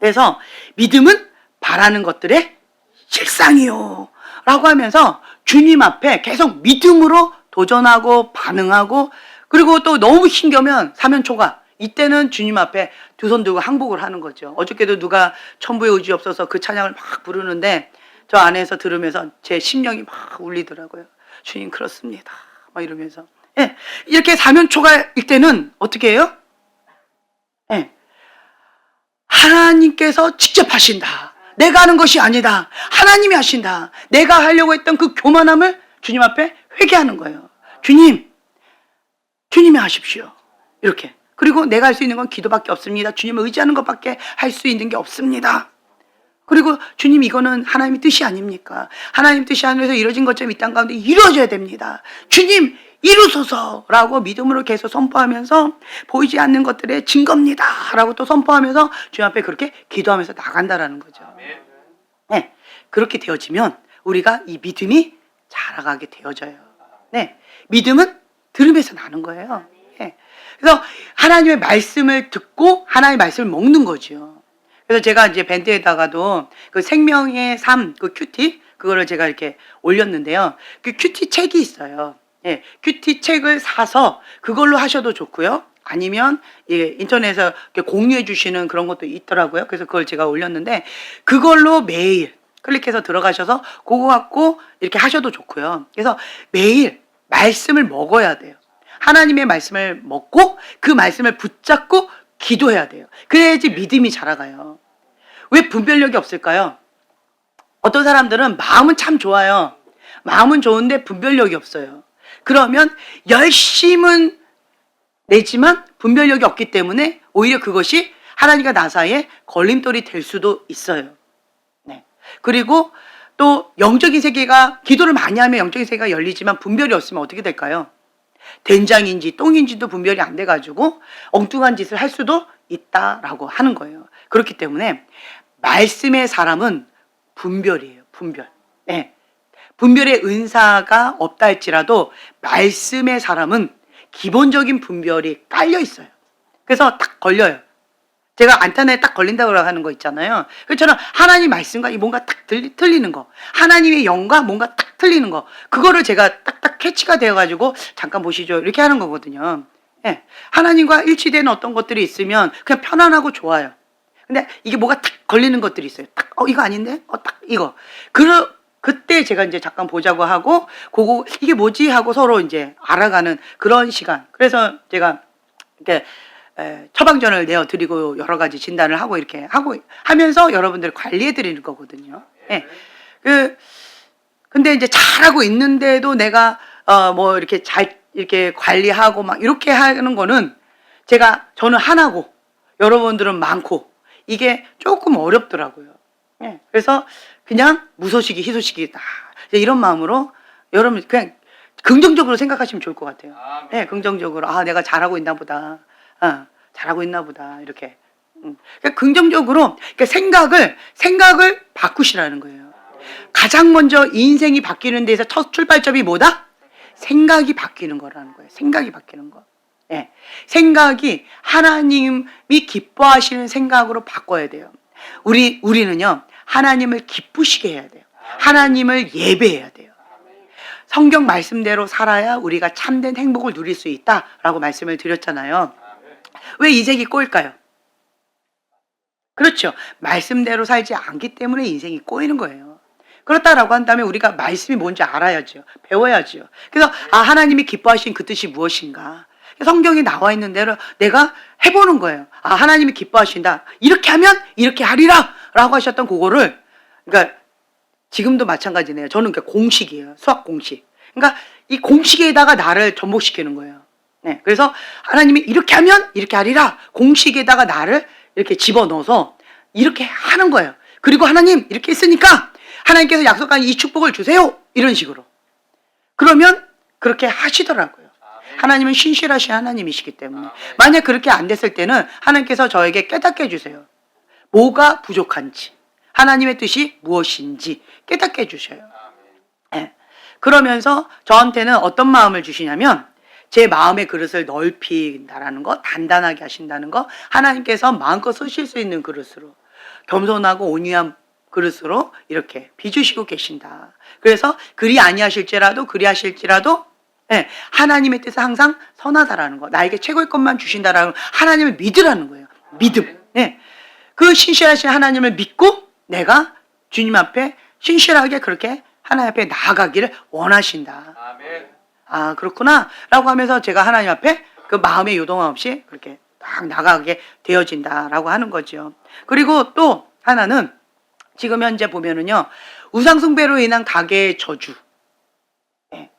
그래서 믿음은 바라는 것들의 실상이요 라고 하면서 주님 앞에 계속 믿음으로 도전하고 반응하고 그리고 또 너무 힘겨면 사면초가 이때는 주님 앞에 두 손 들고 항복을 하는 거죠. 어저께도 누가 천부의 의지 없어서 그 찬양을 막 부르는데 저 안에서 들으면서 제 심령이 막 울리더라고요. 주님 그렇습니다. 막 이러면서. 예, 이렇게 사면초가 일 때는 어떻게 해요? 예, 하나님께서 직접 하신다. 내가 하는 것이 아니다. 하나님이 하신다. 내가 하려고 했던 그 교만함을 주님 앞에 회개하는 거예요. 주님이 하십시오. 이렇게. 그리고 내가 할 수 있는 건 기도밖에 없습니다. 주님을 의지하는 것밖에 할 수 있는 게 없습니다. 그리고 주님 이거는 하나님의 뜻이 아닙니까? 하나님 뜻이 하늘에서 이루어진 것처럼 이 땅 가운데 이루어져야 됩니다. 주님 이루소서라고 믿음으로 계속 선포하면서 보이지 않는 것들의 증거입니다 라고 또 선포하면서 주님 앞에 그렇게 기도하면서 나간다라는 거죠. 네, 그렇게 되어지면 우리가 이 믿음이 자라가게 되어져요. 네, 믿음은 들음에서 나는 거예요. 네. 그래서 하나님의 말씀을 듣고 하나님의 말씀을 먹는 거죠. 그래서 제가 이제 밴드에다가도 그 생명의 삶, 그 큐티, 그거를 제가 이렇게 올렸는데요. 그 큐티 책이 있어요. 예, 큐티 책을 사서 그걸로 하셔도 좋고요. 아니면 예, 인터넷에서 이렇게 공유해 주시는 그런 것도 있더라고요. 그래서 그걸 제가 올렸는데 그걸로 매일 클릭해서 들어가셔서 그거 갖고 이렇게 하셔도 좋고요. 그래서 매일 말씀을 먹어야 돼요. 하나님의 말씀을 먹고 그 말씀을 붙잡고 기도해야 돼요. 그래야지 믿음이 자라가요. 왜 분별력이 없을까요? 어떤 사람들은 마음은 참 좋아요. 마음은 좋은데 분별력이 없어요. 그러면 열심은 내지만 분별력이 없기 때문에 오히려 그것이 하나님과 나 사이에 걸림돌이 될 수도 있어요. 네. 그리고 또 영적인 세계가 기도를 많이 하면 영적인 세계가 열리지만 분별이 없으면 어떻게 될까요? 된장인지 똥인지도 분별이 안 돼가지고 엉뚱한 짓을 할 수도 있다라고 하는 거예요. 그렇기 때문에 말씀의 사람은 분별이에요. 분별. 네. 분별의 은사가 없다 할지라도 말씀의 사람은 기본적인 분별이 깔려 있어요. 그래서 딱 걸려요. 제가 안타나에 딱 걸린다고 하는 거 있잖아요. 그처럼 하나님 말씀과 뭔가 딱 틀리는 거, 하나님의 영과 뭔가 딱 틀리는 거, 그거를 제가 딱딱 캐치가 되어가지고 잠깐 보시죠 이렇게 하는 거거든요. 예, 하나님과 일치되는 어떤 것들이 있으면 그냥 편안하고 좋아요. 근데 이게 뭐가 딱 걸리는 것들이 있어요. 딱 이거 아닌데? 딱 이거. 그때 제가 이제 잠깐 보자고 하고 그거 이게 뭐지 하고 서로 이제 알아가는 그런 시간. 그래서 제가 이렇게 처방전을 내어드리고 여러 가지 진단을 하고 이렇게 하면서 여러분들 관리해 드리는 거거든요. 예. 근데 이제 잘하고 있는데도 내가 뭐 이렇게 이렇게 관리하고 막 이렇게 하는 거는 저는 하나고 여러분들은 많고 이게 조금 어렵더라고요. 예. 그래서 그냥 무소식이 희소식이다. 이런 마음으로 여러분 그냥 긍정적으로 생각하시면 좋을 것 같아요. 네, 긍정적으로 내가 잘하고 있나 보다. 잘하고 있나 보다. 이렇게. 그러니까 긍정적으로 그러니까 생각을 바꾸시라는 거예요. 가장 먼저 인생이 바뀌는 데서 첫 출발점이 뭐다? 생각이 바뀌는 거라는 거예요. 생각이 바뀌는 거. 네. 생각이 하나님이 기뻐하시는 생각으로 바꿔야 돼요. 우리는요. 하나님을 기쁘시게 해야 돼요. 하나님을 예배해야 돼요. 성경 말씀대로 살아야 우리가 참된 행복을 누릴 수 있다라고 말씀을 드렸잖아요. 왜 인생이 꼬일까요? 그렇죠. 말씀대로 살지 않기 때문에 인생이 꼬이는 거예요. 그렇다라고 한다면 우리가 말씀이 뭔지 알아야죠. 배워야죠. 그래서 하나님이 기뻐하신 그 뜻이 무엇인가? 성경에 나와 있는 대로 내가 해보는 거예요. 하나님이 기뻐하신다. 이렇게 하면 이렇게 하리라 라고 하셨던 그거를, 그러니까 지금도 마찬가지네요. 저는 그러니까 공식이에요. 수학 공식. 그러니까 이 공식에다가 나를 접목시키는 거예요. 네. 그래서 하나님이 이렇게 하면 이렇게 하리라. 공식에다가 나를 이렇게 집어넣어서 이렇게 하는 거예요. 그리고 하나님 이렇게 했으니까 하나님께서 약속한 이 축복을 주세요. 이런 식으로. 그러면 그렇게 하시더라고요. 하나님은 신실하신 하나님이시기 때문에. 만약 그렇게 안 됐을 때는 하나님께서 저에게 깨닫게 해주세요. 뭐가 부족한지, 하나님의 뜻이 무엇인지 깨닫게 해주셔요. 네. 그러면서 저한테는 어떤 마음을 주시냐면 제 마음의 그릇을 넓힌다라는 거, 단단하게 하신다는 거, 하나님께서 마음껏 쓰실 수 있는 그릇으로, 겸손하고 온유한 그릇으로 이렇게 빚으시고 계신다. 그래서 그리 아니하실지라도 네, 하나님의 뜻은 항상 선하다라는 거, 나에게 최고의 것만 주신다라는 하나님을 믿으라는 거예요. 믿음. 네. 그 신실하신 하나님을 믿고 내가 주님 앞에 신실하게 그렇게 하나님 앞에 나아가기를 원하신다. 아멘. 그렇구나 라고 하면서 제가 하나님 앞에 그 마음의 요동함 없이 그렇게 딱 나가게 되어진다라고 하는 거죠. 그리고 또 하나는 지금 현재 보면은요, 우상숭배로 인한 가계의 저주. 네.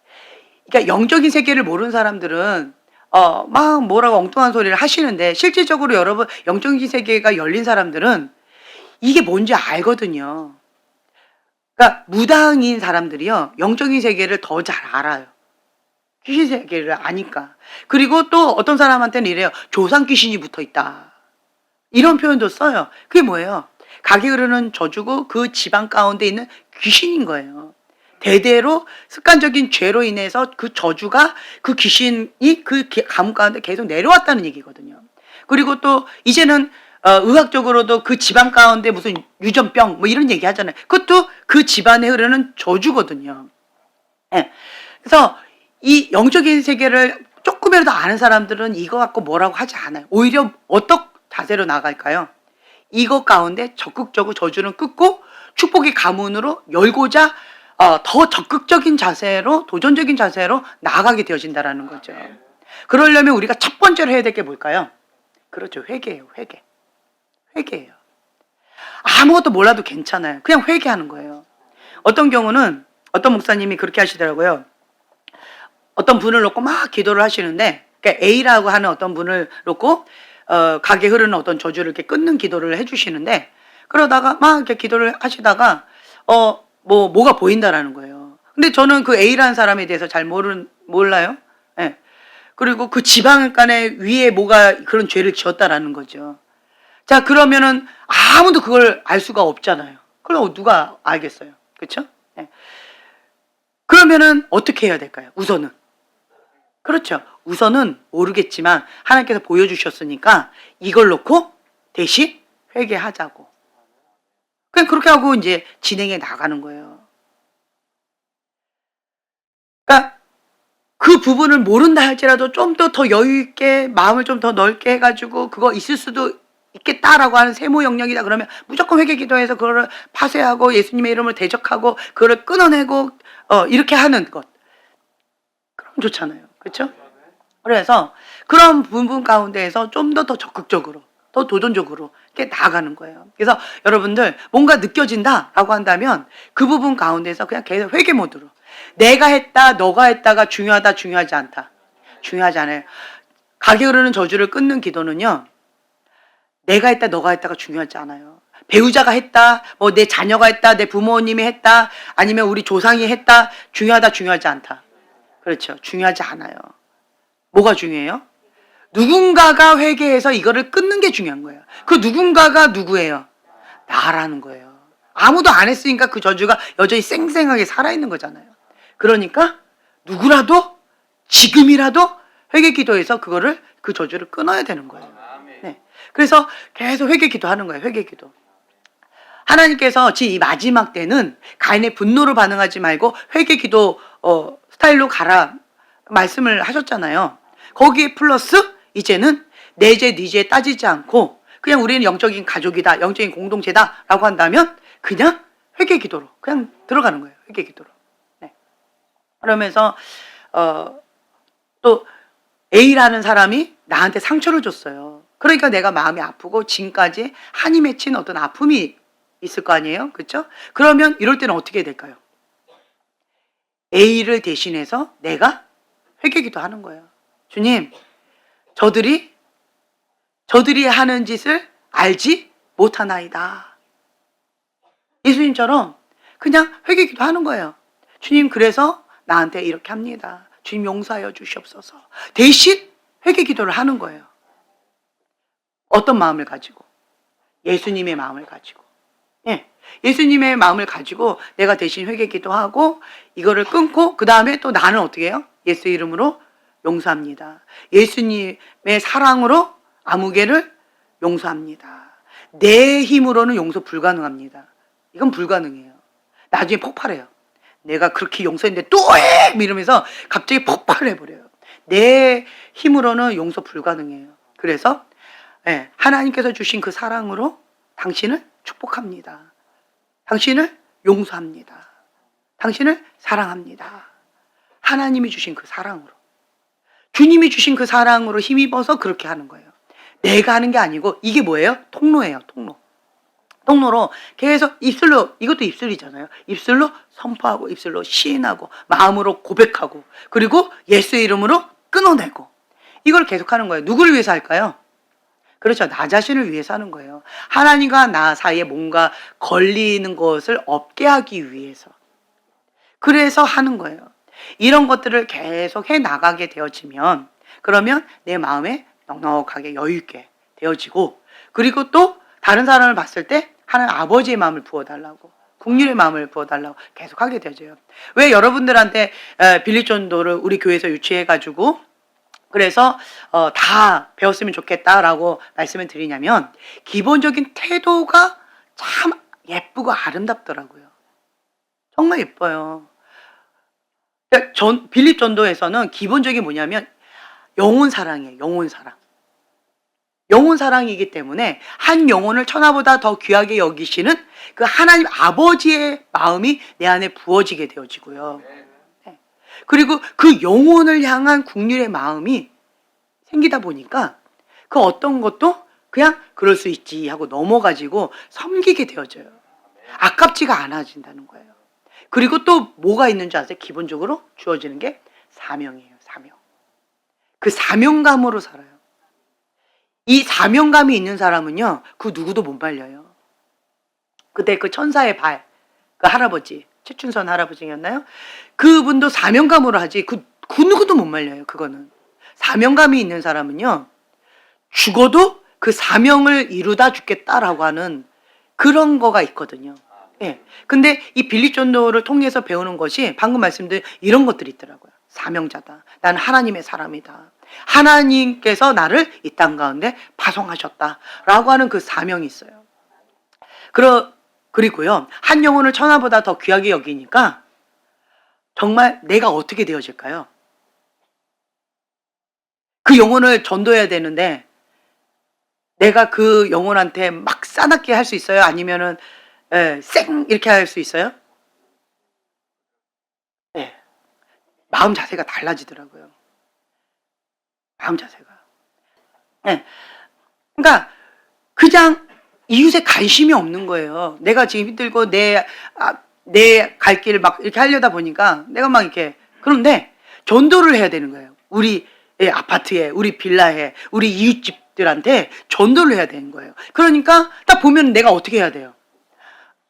그러니까 영적인 세계를 모르는 사람들은 막 뭐라고 엉뚱한 소리를 하시는데 실질적으로 여러분 영적인 세계가 열린 사람들은 이게 뭔지 알거든요. 그러니까 무당인 사람들이요, 영적인 세계를 더 잘 알아요. 귀신 세계를 아니까. 그리고 또 어떤 사람한테는 이래요. 조상 귀신이 붙어 있다. 이런 표현도 써요. 그게 뭐예요? 가게 흐르는 저주고 그 집안 가운데 있는 귀신인 거예요. 대대로 습관적인 죄로 인해서 그 저주가, 그 귀신이 그 가문 가운데 계속 내려왔다는 얘기거든요. 그리고 또 이제는 의학적으로도 그 집안 가운데 무슨 유전병 뭐 이런 얘기 하잖아요. 그것도 그 집안에 흐르는 저주거든요. 예. 그래서 이 영적인 세계를 조금이라도 아는 사람들은 이거 갖고 뭐라고 하지 않아요. 오히려 어떤 자세로 나갈까요? 이것 가운데 적극적으로 저주는 끊고 축복의 가문으로 열고자 더 적극적인 자세로, 도전적인 자세로 나아가게 되어진다라는 거죠. 그러려면 우리가 첫 번째로 해야 될 게 뭘까요? 그렇죠. 회개예요. 회개. 회개예요. 아무것도 몰라도 괜찮아요. 그냥 회개하는 거예요. 어떤 경우는 어떤 목사님이 그렇게 하시더라고요. 어떤 분을 놓고 막 기도를 하시는데, 그러니까 A라고 하는 어떤 분을 놓고 가게 흐르는 어떤 저주를 이렇게 끊는 기도를 해주시는데, 그러다가 막 이렇게 기도를 하시다가 뭐가 보인다라는 거예요. 근데 저는 그 A라는 사람에 대해서 잘 몰라요. 예. 그리고 그 지방 간에 위에 뭐가 그런 죄를 지었다라는 거죠. 자, 그러면은 아무도 그걸 알 수가 없잖아요. 그럼 누가 알겠어요? 그렇죠? 예. 그러면은 어떻게 해야 될까요? 우선은. 그렇죠. 우선은 모르겠지만 하나님께서 보여주셨으니까 이걸 놓고 대신 회개하자고. 그냥 그렇게 하고 이제 진행해 나가는 거예요. 그러니까 그 부분을 모른다 할지라도 좀 더 여유 있게 마음을 좀 더 넓게 해가지고 그거 있을 수도 있겠다라고 하는 세모 영역이다 그러면 무조건 회개 기도해서 그거를 파쇄하고 예수님의 이름을 대적하고 그거를 끊어내고 이렇게 하는 것. 그럼 좋잖아요. 그렇죠? 그래서 그런 부분 가운데에서 좀 더 적극적으로 더 도전적으로 이렇게 나아가는 거예요. 그래서 여러분들 뭔가 느껴진다라고 한다면 그 부분 가운데서 그냥 계속 회개 모드로 내가 했다 너가 했다가 중요하다 중요하지 않다. 중요하지 않아요. 가게 흐르는 저주를 끊는 기도는요. 내가 했다 너가 했다가 중요하지 않아요. 배우자가 했다 뭐 내 자녀가 했다 내 부모님이 했다 아니면 우리 조상이 했다 중요하다 중요하지 않다. 그렇죠. 중요하지 않아요. 뭐가 중요해요? 누군가가 회개해서 이거를 끊는 게 중요한 거예요. 그 누군가가 누구예요? 나라는 거예요. 아무도 안 했으니까 그 저주가 여전히 쌩쌩하게 살아있는 거잖아요. 그러니까 누구라도 지금이라도 회개 기도해서 그거를 그 저주를 끊어야 되는 거예요. 네. 그래서 계속 회개 기도하는 거예요. 회개 기도. 하나님께서 지금 이 마지막 때는 가인의 분노로 반응하지 말고 회개 기도 스타일로 가라 말씀을 하셨잖아요. 거기에 플러스 이제는 내 죄, 네 죄 따지지 않고 그냥 우리는 영적인 가족이다, 영적인 공동체다라고 한다면 그냥 회개 기도로 그냥 들어가는 거예요. 회개 기도로. 네. 그러면서 또 A라는 사람이 나한테 상처를 줬어요. 그러니까 내가 마음이 아프고 지금까지 한이 맺힌 어떤 아픔이 있을 거 아니에요? 그렇죠? 그러면 이럴 때는 어떻게 해야 될까요? A를 대신해서 내가 회개기도 하는 거예요. 주님, 저들이 하는 짓을 알지 못하나이다. 예수님처럼 그냥 회개기도 하는 거예요. 주님, 그래서 나한테 이렇게 합니다. 주님 용서하여 주시옵소서. 대신 회개기도를 하는 거예요. 어떤 마음을 가지고? 예수님의 마음을 가지고. 예. 예수님의 마음을 가지고 내가 대신 회개기도하고 이거를 끊고 그 다음에 또 나는 어떻게 해요? 예수 이름으로 용서합니다. 예수님의 사랑으로 아무개를 용서합니다. 내 힘으로는 용서 불가능합니다. 이건 불가능해요. 나중에 폭발해요. 내가 그렇게 용서했는데 또 해! 이러면서 갑자기 폭발을 해버려요. 내 힘으로는 용서 불가능해요. 그래서 하나님께서 주신 그 사랑으로 당신을 축복합니다. 당신을 용서합니다. 당신을 사랑합니다. 하나님이 주신 그 사랑으로. 주님이 주신 그 사랑으로 힘입어서 그렇게 하는 거예요. 내가 하는 게 아니고 이게 뭐예요? 통로예요. 통로로 계속 입술로, 이것도 입술이잖아요. 입술로 선포하고 입술로 시인하고 마음으로 고백하고 그리고 예수의 이름으로 끊어내고 이걸 계속하는 거예요. 누구를 위해서 할까요? 그렇죠. 나 자신을 위해서 하는 거예요. 하나님과 나 사이에 뭔가 걸리는 것을 없게 하기 위해서. 그래서 하는 거예요. 이런 것들을 계속 해 나가게 되어지면 그러면 내 마음에 넉넉하게 여유 있게 되어지고 그리고 또 다른 사람을 봤을 때 하나님 아버지의 마음을 부어달라고 국률의 마음을 부어달라고 계속 하게 되어져요. 왜 여러분들한테 빌립전도를 우리 교회에서 유치해가지고 그래서 다 배웠으면 좋겠다라고 말씀을 드리냐면 기본적인 태도가 참 예쁘고 아름답더라고요. 정말 예뻐요. 그러니까 빌립 전도에서는 기본적인 뭐냐면 영혼 사랑이에요. 영혼 사랑. 영혼 사랑이기 때문에 한 영혼을 천하보다 더 귀하게 여기시는 그 하나님 아버지의 마음이 내 안에 부어지게 되어지고요. 네. 그리고 그 영혼을 향한 국률의 마음이 생기다 보니까 그 어떤 것도 그냥 그럴 수 있지 하고 넘어가지고 섬기게 되어져요. 아깝지가 않아진다는 거예요. 그리고 또 뭐가 있는지 아세요? 기본적으로 주어지는 게 사명이에요. 사명. 그 사명감으로 살아요. 이 사명감이 있는 사람은요, 그 누구도 못 말려요. 그때 그 천사의 발, 그 할아버지, 최춘선 할아버지였나요? 그분도 사명감으로 하지, 그 누구도 못 말려요, 그거는. 사명감이 있는 사람은요, 죽어도 그 사명을 이루다 죽겠다라고 하는 그런 거가 있거든요. 예. 근데 이 빌립 전도를 통해서 배우는 것이 방금 말씀드린 이런 것들이 있더라고요. 사명자다. 나는 하나님의 사람이다. 하나님께서 나를 이 땅 가운데 파송하셨다라고 하는 그 사명이 있어요. 그리고요, 한 영혼을 천하보다 더 귀하게 여기니까 정말 내가 어떻게 되어질까요? 그 영혼을 전도해야 되는데 내가 그 영혼한테 막 싸납게 할 수 있어요? 아니면은 쌩 이렇게 할 수 있어요? 네. 마음 자세가 달라지더라고요. 마음 자세가. 네. 그러니까 그냥 이웃에 관심이 없는 거예요. 내가 지금 힘들고 내 갈 길을 막 이렇게 하려다 보니까 내가 막 이렇게. 그런데 전도를 해야 되는 거예요. 우리 아파트에, 우리 빌라에, 우리 이웃집들한테 전도를 해야 되는 거예요. 그러니까 딱 보면 내가 어떻게 해야 돼요?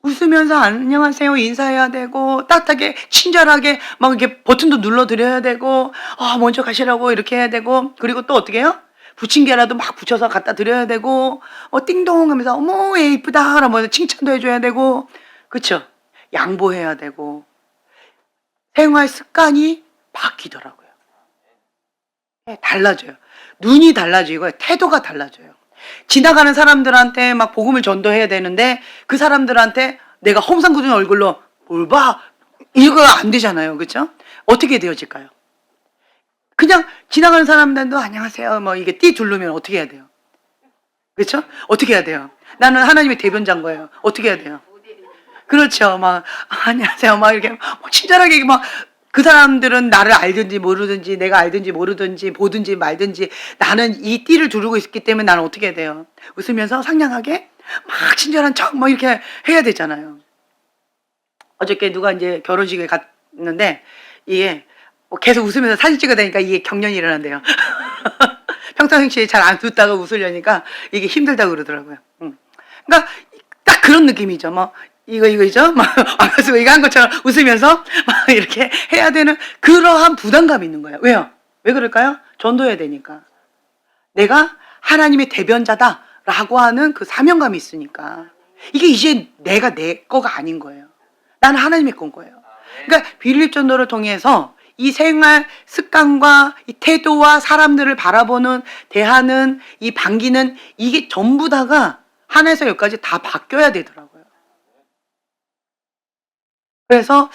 웃으면서 안녕하세요 인사해야 되고, 따뜻하게 친절하게 막 이렇게 버튼도 눌러드려야 되고, 먼저 가시라고 이렇게 해야 되고, 그리고 또 어떻게 해요? 부침개라도 막 붙여서 갖다 드려야 되고, 띵동 하면서 어머 얘 이쁘다 하면서 칭찬도 해줘야 되고, 그쵸? 양보해야 되고. 생활 습관이 바뀌더라고요. 네, 달라져요. 눈이 달라지고 태도가 달라져요. 지나가는 사람들한테 막 복음을 전도해야 되는데 그 사람들한테 내가 험상궂은 얼굴로 뭘 봐? 이거 안 되잖아요. 그렇죠? 어떻게 되어질까요? 그냥 지나가는 사람들도 안녕하세요 뭐 이게 띠 두르면 어떻게 해야 돼요? 그렇죠? 어떻게 해야 돼요? 나는 하나님의 대변자인 거예요. 어떻게 해야 돼요? 그렇죠. 막 안녕하세요 막 이렇게 막 친절하게 막. 그 사람들은 나를 알든지 모르든지 내가 알든지 모르든지 보든지 말든지 나는 이 띠를 두르고 있기 때문에 나는 어떻게 해야 돼요? 웃으면서 상냥하게 막 친절한 척 막 이렇게 해야 되잖아요. 어저께 누가 이제 결혼식에 갔는데 이게 뭐 계속 웃으면서 사진 찍어야 되니까 이게 경련이 일어난대요. 평상시에 잘 안 웃다가 웃으려니까 이게 힘들다고 그러더라고요. 그러니까 딱 그런 느낌이죠. 뭐 이거죠? 막 와가지고 이거 한 것처럼 웃으면서 막 이렇게 해야 되는 그러한 부담감이 있는 거예요. 왜요? 왜 그럴까요? 전도해야 되니까. 내가 하나님의 대변자다라고 하는 그 사명감이 있으니까. 이게 이제 내가 내 거가 아닌 거예요. 나는 하나님의 건 거예요. 그러니까 빌립 전도를 통해서 이 생활 습관과 이 태도와 사람들을 바라보는 대하는 이 반기는 이게 전부 다가 하나에서 열까지 다 바뀌어야 되더라고요. 그래서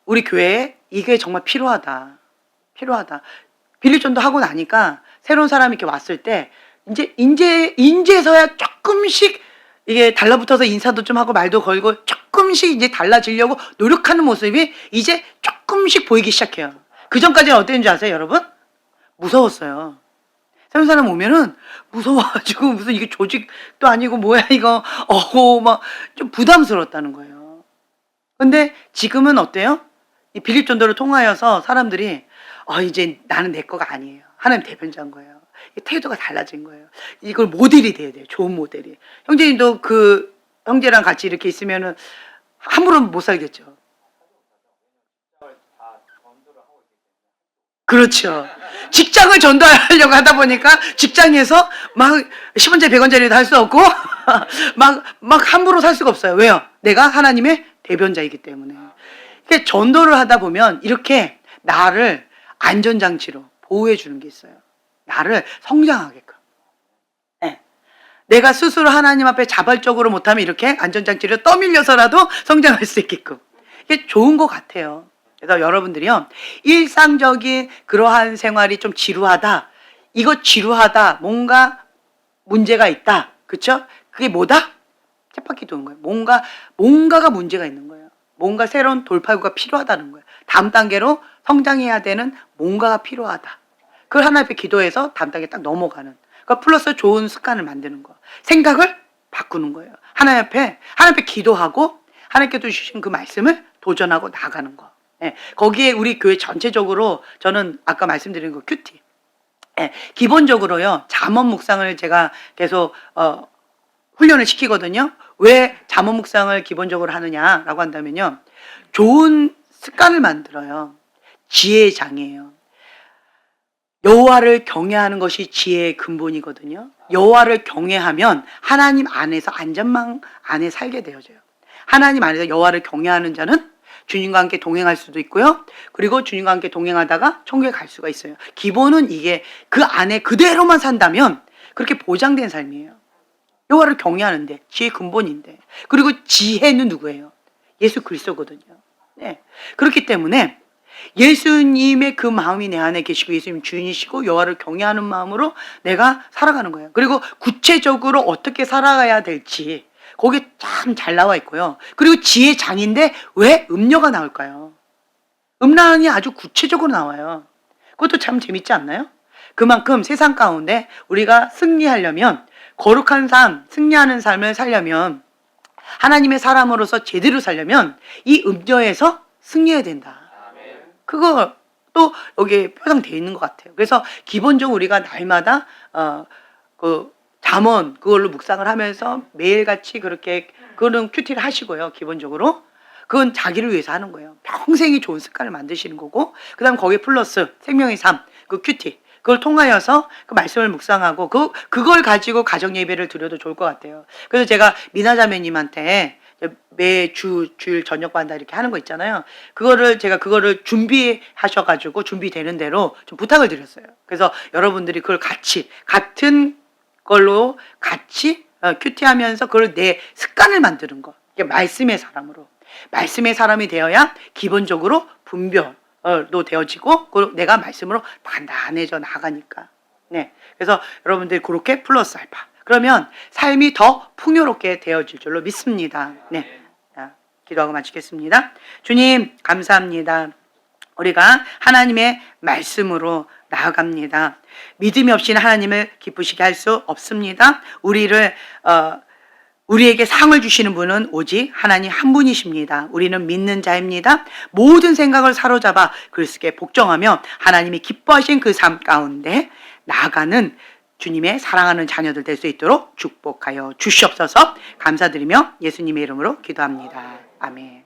우리 교회에 이게 정말 필요하다. 빌립 전도 하고 나니까 새로운 사람이 이렇게 왔을 때 이제서야 조금씩 이게 달라붙어서 인사도 좀 하고 말도 걸고 조금씩 이제 달라지려고 노력하는 모습이 이제 조금씩 보이기 시작해요. 그 전까지는 어땠는지 아세요, 여러분? 무서웠어요. 새로운 사람 오면은 무서워가지고 무슨 이게 조직도 아니고 뭐야 이거 막 좀 부담스러웠다는 거예요. 근데 지금은 어때요? 이 빌립 전도를 통하여서 사람들이 이제 나는 내 거가 아니에요. 하나님 대변자인 거예요. 태도가 달라진 거예요. 이걸 모델이 돼야 돼요. 좋은 모델이. 형제님도 그 형제랑 같이 이렇게 있으면은 함부로는 못 살겠죠. 그렇죠. 직장을 전도하려고 하다 보니까 직장에서 막 10원짜리 100원짜리도 할 수 없고 막 함부로 살 수가 없어요. 왜요? 내가 하나님의 대변자이기 때문에. 그러니까 전도를 하다 보면 이렇게 나를 안전장치로 보호해 주는 게 있어요. 나를 성장하게끔. 네. 내가 스스로 하나님 앞에 자발적으로 못하면 이렇게 안전장치를 떠밀려서라도 성장할 수 있게끔. 이게 좋은 것 같아요. 그래서 여러분들이요, 일상적인 그러한 생활이 좀 지루하다, 이거 지루하다, 뭔가 문제가 있다, 그쵸? 그게 뭐다? 쳇바퀴 도는 거예요. 뭔가가 문제가 있는 거예요. 뭔가 새로운 돌파구가 필요하다는 거예요. 다음 단계로 성장해야 되는 뭔가가 필요하다. 그걸 하나님 앞에 기도해서 다음 단계 딱 넘어가는. 그러니까 플러스 좋은 습관을 만드는 거. 생각을 바꾸는 거예요. 하나님 앞에 기도하고 하나님께서 주신 그 말씀을 도전하고 나가는 거. 예, 거기에 우리 교회 전체적으로 저는 아까 말씀드린 거 큐티. 예, 기본적으로요, 잠언 묵상을 제가 계속 훈련을 시키거든요. 왜 잠언 묵상을 기본적으로 하느냐라고 한다면요, 좋은 습관을 만들어요. 지혜의 장이에요. 여호와를 경외하는 것이 지혜의 근본이거든요. 여호와를 경외하면 하나님 안에서 안전망 안에 살게 되어져요. 하나님 안에서 여호와를 경외하는 자는 주님과 함께 동행할 수도 있고요. 그리고 주님과 함께 동행하다가 천국에 갈 수가 있어요. 기본은 이게 그 안에 그대로만 산다면 그렇게 보장된 삶이에요. 여호와를 경외하는데 지혜의 근본인데. 그리고 지혜는 누구예요? 예수 그리스도거든요. 네. 그렇기 때문에 예수님의 그 마음이 내 안에 계시고 예수님 주인이시고 여호와를 경외하는 마음으로 내가 살아가는 거예요. 그리고 구체적으로 어떻게 살아가야 될지 거기 참 잘 나와 있고요. 그리고 지혜 장인데 왜 음료가 나올까요? 음란이 아주 구체적으로 나와요. 그것도 참 재밌지 않나요? 그만큼 세상 가운데 우리가 승리하려면, 거룩한 삶, 승리하는 삶을 살려면, 하나님의 사람으로서 제대로 살려면 이 음료에서 승리해야 된다. 그거 또 여기에 표상되어 있는 것 같아요. 그래서 기본적으로 우리가 날마다 그 잠언 그걸로 묵상을 하면서 매일같이 그렇게 그런 큐티를 하시고요. 기본적으로 그건 자기를 위해서 하는 거예요. 평생이 좋은 습관을 만드시는 거고, 그 다음 거기에 플러스 생명의 삶, 그 큐티 그걸 통하여서 그 말씀을 묵상하고 그걸 가지고 가정 예배를 드려도 좋을 것 같아요. 그래서 제가 미나자매님한테 매주 주일 저녁 반다 이렇게 하는 거 있잖아요. 그거를 준비하셔가지고 준비되는 대로 좀 부탁을 드렸어요. 그래서 여러분들이 그걸 같은 걸로 같이 큐티하면서 그걸 내 습관을 만드는 거. 이게 말씀의 사람이 되어야 기본적으로 분별도 되어지고 내가 말씀으로 단단해져 나가니까. 네. 그래서 여러분들이 그렇게 플러스 알파. 그러면 삶이 더 풍요롭게 되어질 줄로 믿습니다. 네. 자, 기도하고 마치겠습니다. 주님, 감사합니다. 우리가 하나님의 말씀으로 나아갑니다. 믿음이 없이는 하나님을 기쁘시게 할 수 없습니다. 우리에게 상을 주시는 분은 오직 하나님 한 분이십니다. 우리는 믿는 자입니다. 모든 생각을 사로잡아 그리스도께 복종하며 하나님이 기뻐하신 그 삶 가운데 나아가는 주님의 사랑하는 자녀들 될 수 있도록 축복하여 주시옵소서. 감사드리며 예수님의 이름으로 기도합니다. 아멘.